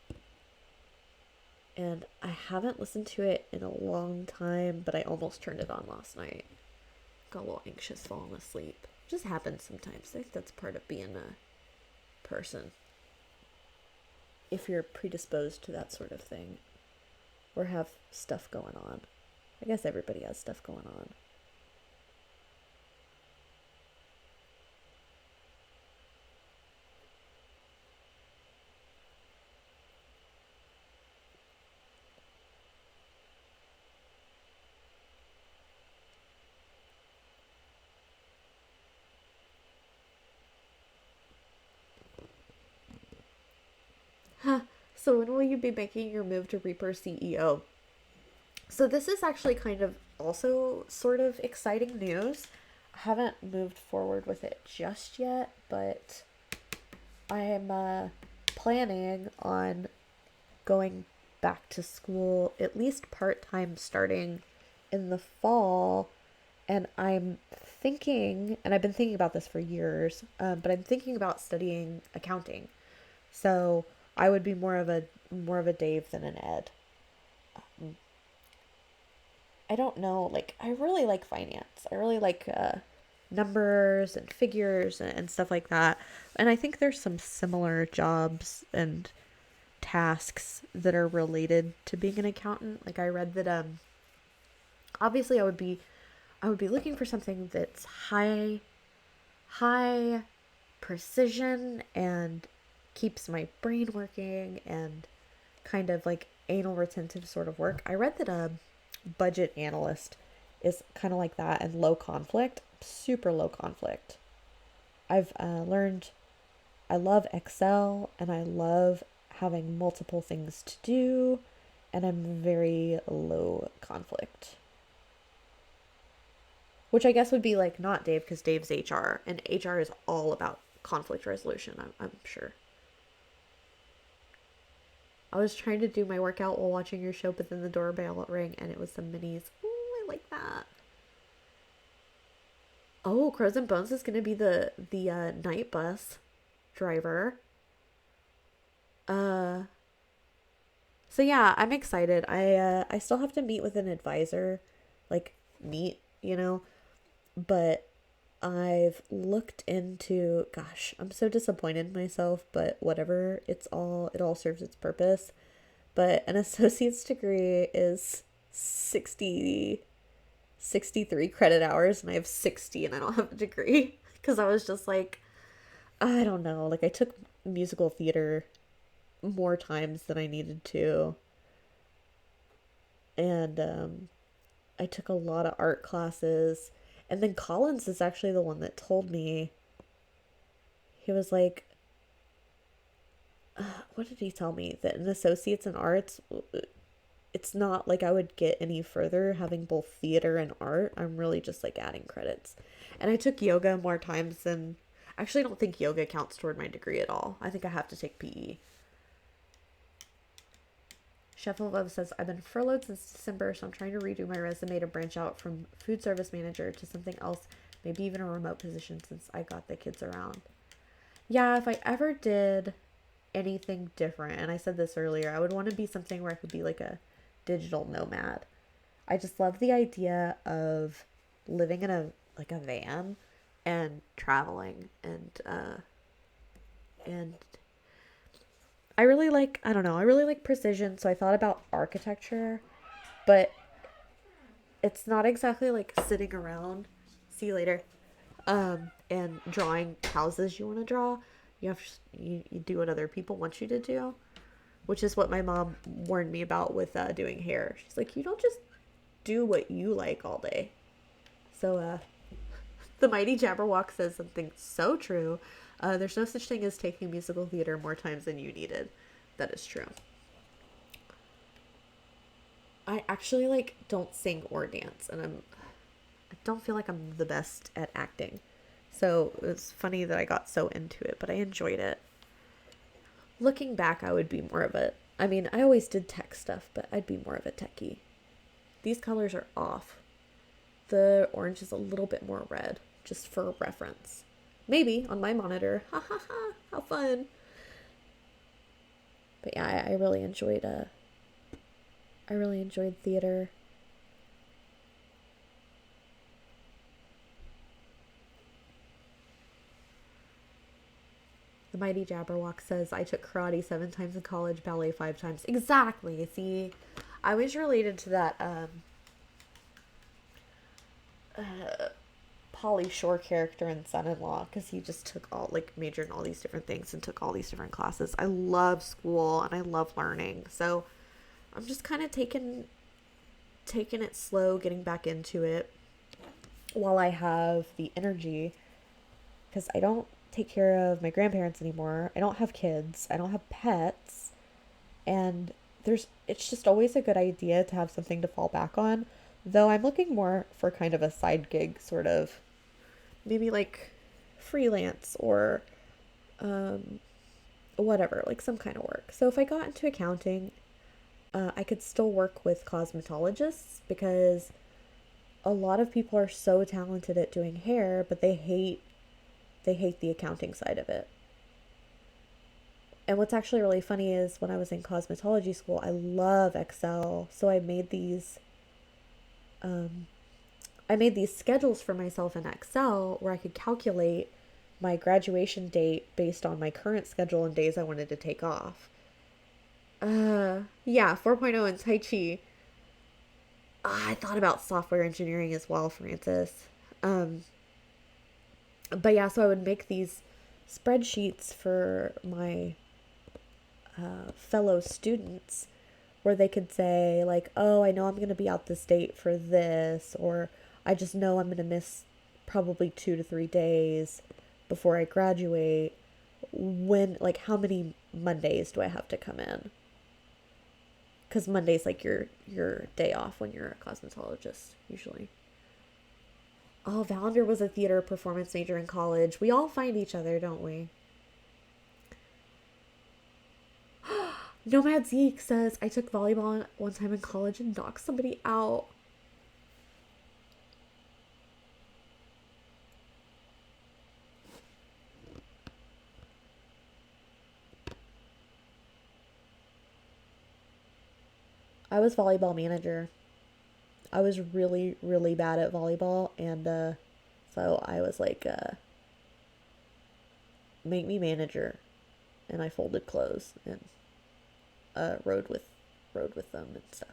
And I haven't listened to it in a long time, but I almost turned it on last night. Got a little anxious falling asleep. Just happens sometimes. I think that's part of being a person. If you're predisposed to that sort of thing, or have stuff going on. I guess everybody has stuff going on. So when will you be making your move to Reaper CEO? So this is actually kind of also sort of exciting news. I haven't moved forward with it just yet, but I am planning on going back to school at least part-time starting in the fall. And I'm thinking, and I've been thinking about this for years, but I'm thinking about studying accounting. So I would be more of a Dave than an Ed. I don't know, like I really like finance. I really like numbers and figures and stuff like that. And I think there's some similar jobs and tasks that are related to being an accountant. Like I read that obviously I would be looking for something that's high precision and keeps my brain working and kind of like anal retentive sort of work. I read that a budget analyst is kind of like that and low conflict, super low conflict. I've learned I love Excel and I love having multiple things to do, and I'm very low conflict. Which I guess would be like not Dave because Dave's HR, and HR is all about conflict resolution, I'm sure. I was trying to do my workout while watching your show, but then the doorbell rang and it was the minis. Ooh, I like that. Oh, Crows and Bones is gonna be the night bus driver. Uh, so yeah, I'm excited. I still have to meet with an advisor, like but I've looked into, gosh, I'm so disappointed in myself, but whatever, it all serves its purpose. But an associate's degree is 60 63 credit hours and I have 60 and I don't have a degree because I was just like, I don't know, like I took musical theater more times than I needed to, and I took a lot of art classes. And then Collins is actually the one that told me, he was like, what did he tell me? That an associate's in arts, it's not like I would get any further having both theater and art. I'm really just like adding credits. And I took yoga more times than. Actually, I don't think yoga counts toward my degree at all. I think I have to take PE. Chef of Love says, I've been furloughed since December, so I'm trying to redo my resume to branch out from food service manager to something else, maybe even a remote position since I got the kids around. Yeah, if I ever did anything different, and I said this earlier, I would want to be something where I could be like a digital nomad. I just love the idea of living in a van and traveling and I really like, I don't know, I really like precision, so I thought about architecture, but it's not exactly like sitting around, see you later, and drawing houses you want to draw. You do what other people want you to do, which is what my mom warned me about with doing hair. She's like, you don't just do what you like all day. So the mighty Jabberwock says something so true. There's no such thing as taking musical theater more times than you needed. That is true. I actually like don't sing or dance, and I don't feel like I'm the best at acting. So it's funny that I got so into it, but I enjoyed it. Looking back, I would be more of a. I mean, I always did tech stuff, but I'd be more of a techie. These colors are off. The orange is a little bit more red, just for reference. Maybe on my monitor. Ha ha ha! How fun! But yeah, I really enjoyed theater. The mighty Jabberwock says, I took karate 7 times in college, ballet 5 times. Exactly. See, I was related to that Polly Shore character in Son-in-Law because he just took all, like, majored in all these different things and took all these different classes. I love school and I love learning. So I'm just kind of taking it slow, getting back into it while I have the energy, because I don't take care of my grandparents anymore. I don't have kids. I don't have pets. And it's just always a good idea to have something to fall back on. Though I'm looking more for kind of a side gig, sort of, maybe like freelance or um, whatever, like some kind of work. So if I got into accounting, I could still work with cosmetologists because a lot of people are so talented at doing hair, but they hate the accounting side of it. And what's actually really funny is when I was in cosmetology school, I love Excel. So um, I made these schedules for myself in Excel where I could calculate my graduation date based on my current schedule and days I wanted to take off. Yeah, 4.0 in Tai Chi. I thought about software engineering as well, Francis. Um, but yeah, so I would make these spreadsheets for my fellow students where they could say, like, oh, I know I'm going to be out this date for this, or I just know I'm going to miss probably 2 to 3 days before I graduate. When, like, how many Mondays do I have to come in? Because Monday's like your day off when you're a cosmetologist, usually. Oh, Valander was a theater performance major in college. We all find each other, don't we? Nomad Zeke says, I took volleyball one time in college and knocked somebody out. I was volleyball manager. I was really, really bad at volleyball, and so I was like, make me manager, and I folded clothes and rode with them and stuff.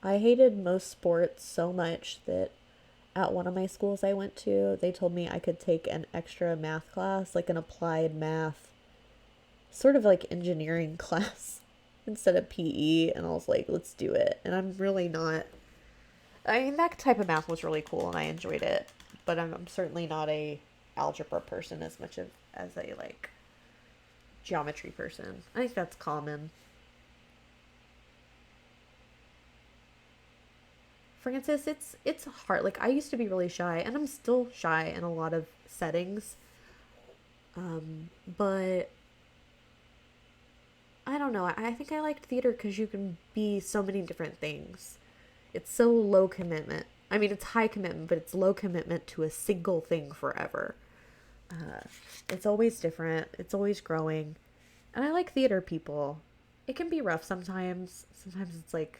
I hated most sports so much that at one of my schools I went to, they told me I could take an extra math class, like an applied math, sort of like engineering class instead of PE. And I was like, let's do it. And I'm really not, I mean, that type of math was really cool and I enjoyed it, but I'm certainly not a algebra person as much as a like geometry person. I think that's common. Francis, it's hard. Like I used to be really shy, and I'm still shy in a lot of settings. But I don't know. I think I liked theater because you can be so many different things. It's so low commitment. I mean, it's high commitment, but it's low commitment to a single thing forever. Uh, it's always different. It's always growing, and I like theater people. It can be rough sometimes. Sometimes it's like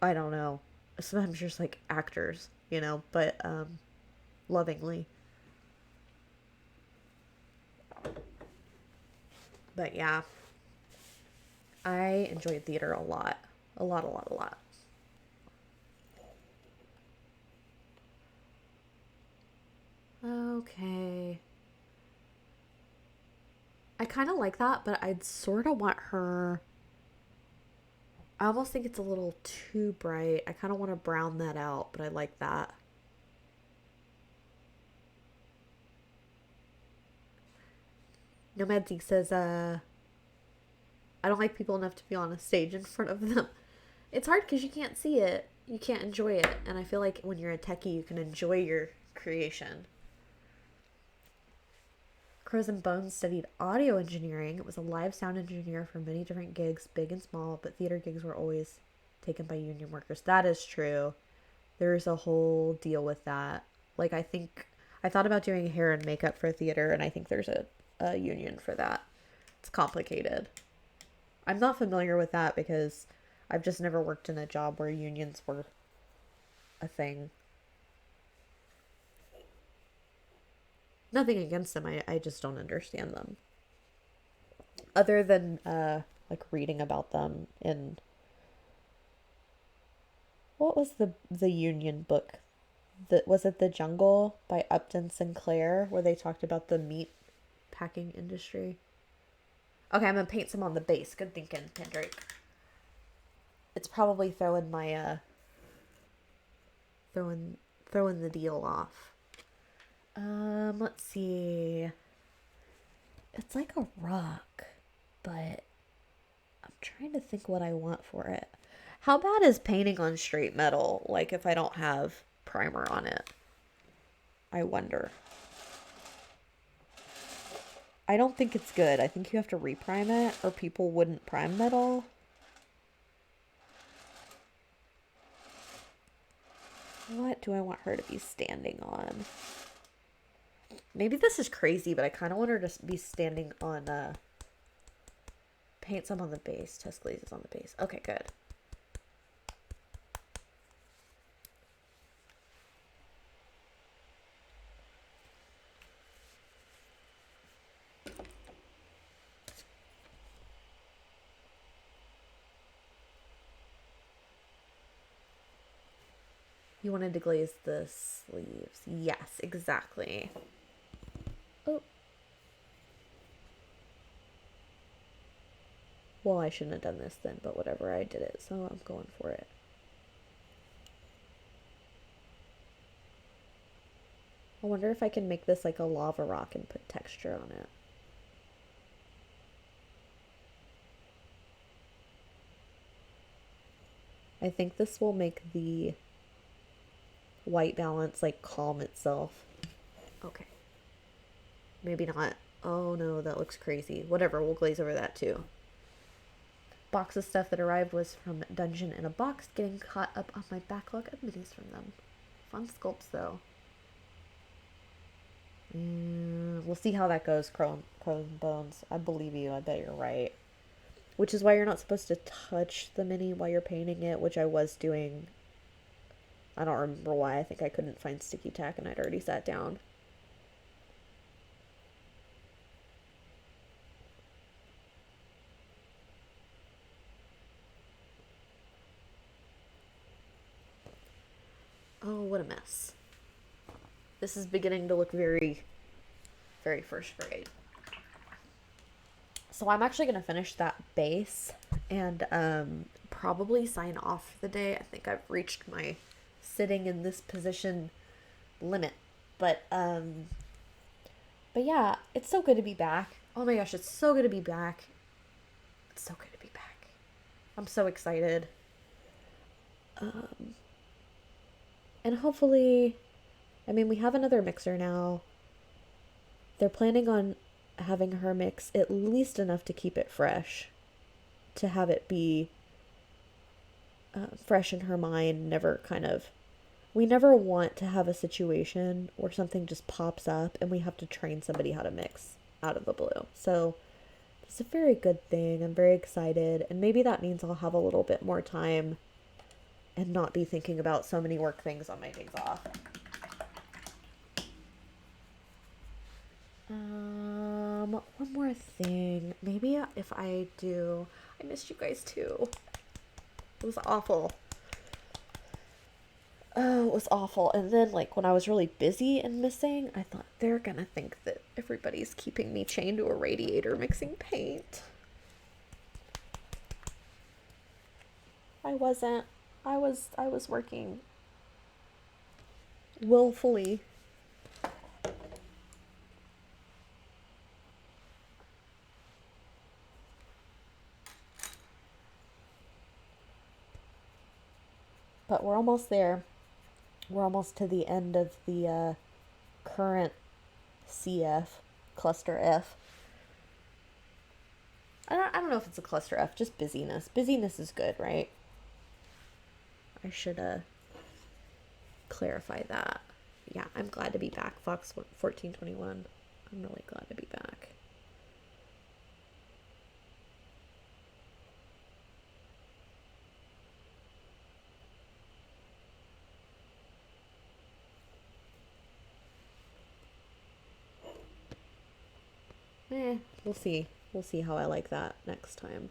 I don't know. Sometimes just like actors, but lovingly. But yeah, I enjoyed theater a lot. A lot, a lot, a lot. Okay. I kind of like that, but I'd sort of want her. I almost think it's a little too bright. I kind of want to brown that out, but I like that. Nomad Zeke says, I don't like people enough to be on a stage in front of them. It's hard because you can't see it. You can't enjoy it. And I feel like when you're a techie, you can enjoy your creation. Crows and Bones studied audio engineering. It was a live sound engineer for many different gigs, big and small, but theater gigs were always taken by union workers. That is true. There's a whole deal with that. Like, I thought about doing hair and makeup for theater, and I think there's a union for that. It's complicated. I'm not familiar with that because I've just never worked in a job where unions were a thing. Nothing against them. I just don't understand them. Other than like reading about them in what was the union book? Was it The Jungle by Upton Sinclair where they talked about the meat packing industry? Okay, I'm gonna paint some on the base. Good thinking, Pendrake. It's probably throwing my throwing the deal off. Let's see. It's like a rock, but I'm trying to think what I want for it. How bad is painting on straight metal? Like if I don't have primer on it? I wonder. I don't think it's good. I think you have to reprime it or people wouldn't prime metal. What do I want her to be standing on? Maybe this is crazy, but I kind of want her to be standing on, paint some on the base. Test glazes on the base. Okay, good. You wanted to glaze the sleeves. Yes, exactly. Oh. Well, I shouldn't have done this then, but whatever, I did it, so I'm going for it. I wonder if I can make this like a lava rock and put texture on it. I think this will make the white balance like calm itself. Okay. Maybe not. Oh no, that looks crazy. Whatever, we'll glaze over that too. Box of stuff that arrived was from Dungeon in a Box, getting caught up on my backlog of minis from them. Fun sculpts though. We'll see how that goes, Chrome Bones. I believe you. I bet you're right. Which is why you're not supposed to touch the mini while you're painting it, which I was doing. I don't remember why. I think I couldn't find sticky tack and I'd already sat down. Oh, what a mess. This is beginning to look very, very first grade. So I'm actually going to finish that base and probably sign off for the day. I think I've reached my sitting in this position limit. But yeah, it's so good to be back. Oh my gosh, it's so good to be back. It's so good to be back. I'm so excited. And hopefully, I mean, we have another mixer now. They're planning on having her mix at least enough to keep it fresh, to have it be fresh in her mind, never kind of. We never want to have a situation where something just pops up and we have to train somebody how to mix out of the blue. So it's a very good thing. I'm very excited. And maybe that means I'll have a little bit more time and not be thinking about so many work things on my days off. One more thing. Maybe if I do... I missed you guys too. It was awful. Oh, it was awful. And then, like, when I was really busy and missing, I thought they're gonna think that everybody's keeping me chained to a radiator mixing paint. I wasn't. I was working willfully. But we're almost there. We're almost to the end of the current CF, cluster F. I don't know if it's a cluster F, just busyness. Busyness is good, right? I should clarify that. Yeah, I'm glad to be back, Fox 1421. I'm really glad to be back. We'll see. We'll see how I like that next time.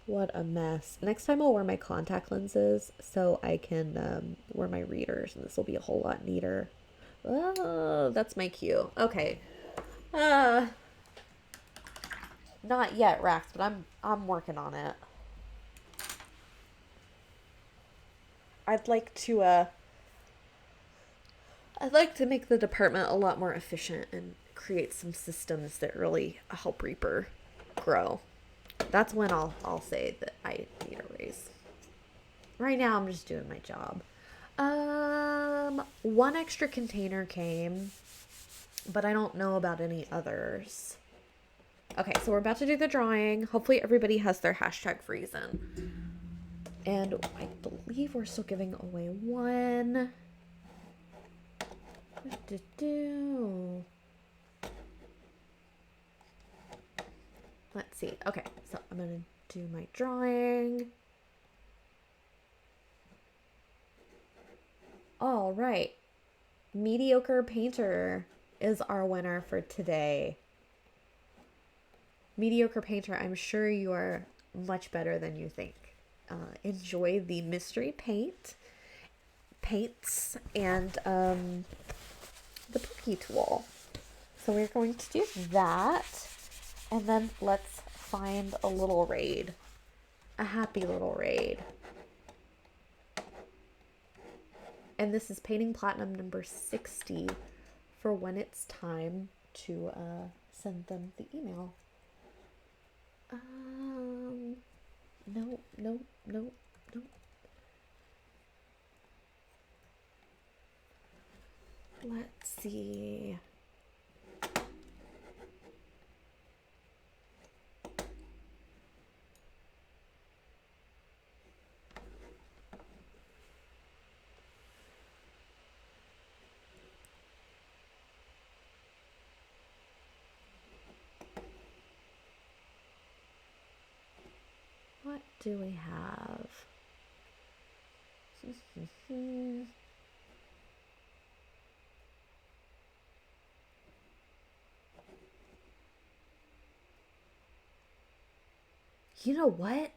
What a mess. Next time I'll wear my contact lenses so I can wear my readers, and this will be a whole lot neater. Oh, that's my cue. Okay. Not yet, Rax, but I'm working on it. I'd like to make the department a lot more efficient and create some systems that really help Reaper grow. That's when I'll say that I need a raise. Right now I'm just doing my job. One extra container came, but I don't know about any others. Okay, so we're about to do the drawing. Hopefully everybody has their hashtag freezing. And I believe we're still giving away one. Let's see. Okay, so I'm gonna do my drawing. All right. Mediocre Painter is our winner for today. Mediocre Painter, I'm sure you are much better than you think. Enjoy the mystery paints and the Pugh tool. So we're going to do that, and then let's find a little raid, a happy little raid. And this is painting platinum number 60 for when it's time to send them the email. No. Let's see. What do we have? You know what?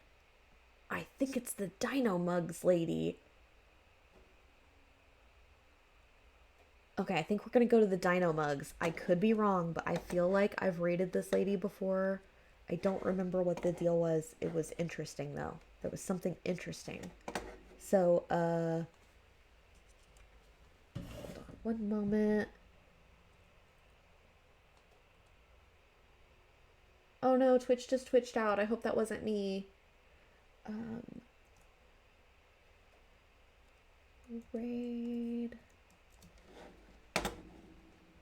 I think it's the Dino Mugs lady. Okay, I think we're gonna go to the Dino Mugs. I could be wrong, but I feel like I've rated this lady before. I don't remember what the deal was. It was interesting though. There was something interesting. So, hold on one moment. Oh no, Twitch just twitched out. I hope that wasn't me. Raid.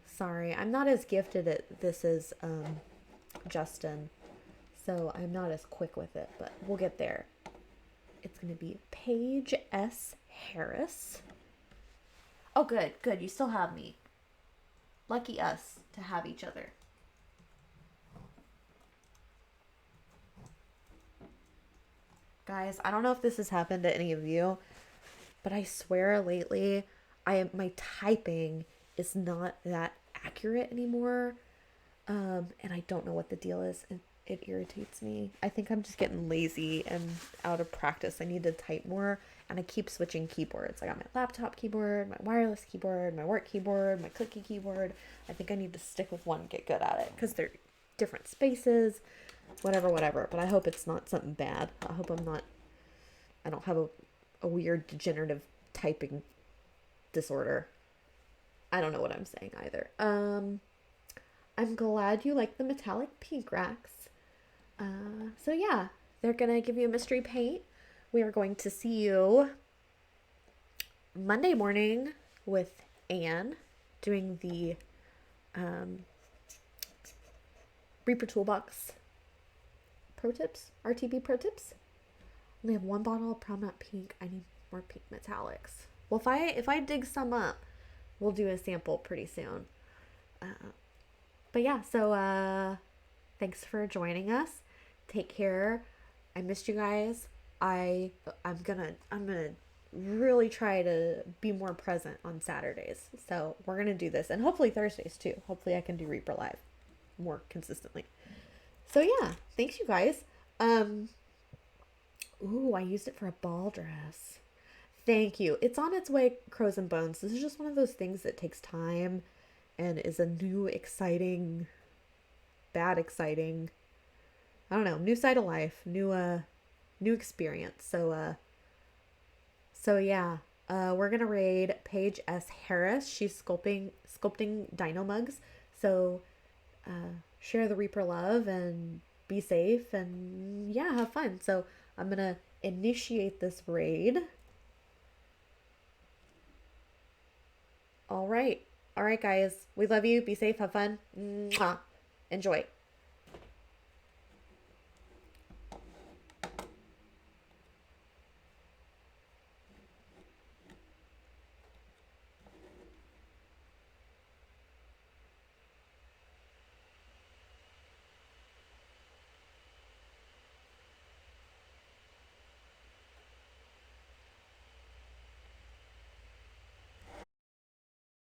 Sorry, I'm not as gifted at this as Justin, so I'm not as quick with it, but we'll get there. It's going to be Paige S. Harris. Oh, good. You still have me. Lucky us to have each other. Guys, I don't know if this has happened to any of you, but I swear lately, my typing is not that accurate anymore. And I don't know what the deal is. It irritates me. I think I'm just getting lazy and out of practice. I need to type more, and I keep switching keyboards. I got my laptop keyboard, my wireless keyboard, my work keyboard, my clicky keyboard. I think I need to stick with one and get good at it because they're different spaces, whatever. But I hope it's not something bad. I hope I don't have a weird degenerative typing disorder. I don't know what I'm saying either. I'm glad you like the metallic pink racks. So yeah, they're gonna give you a mystery paint. We are going to see you Monday morning with Anne doing the Reaper Toolbox Pro Tips, RTB Pro Tips. We have one bottle of Prom Nut Pink. I need more pink metallics. Well, if I dig some up, we'll do a sample pretty soon. But yeah, so thanks for joining us. Take care. I missed you guys. I'm gonna really try to be more present on Saturdays. So we're gonna do this, and hopefully Thursdays too. Hopefully I can do Reaper Live more consistently. So yeah, thanks you guys. Ooh, I used it for a ball dress. Thank you. It's on its way, Crows and Bones. This is just one of those things that takes time and is a new exciting, bad exciting, I don't know, new side of life, new experience. So So yeah, we're gonna raid Paige S. Harris. She's sculpting dino mugs. So share the Reaper love and be safe and yeah, have fun. So I'm gonna initiate this raid. All right. All right, guys. We love you. Be safe. Have fun. Mwah. Enjoy.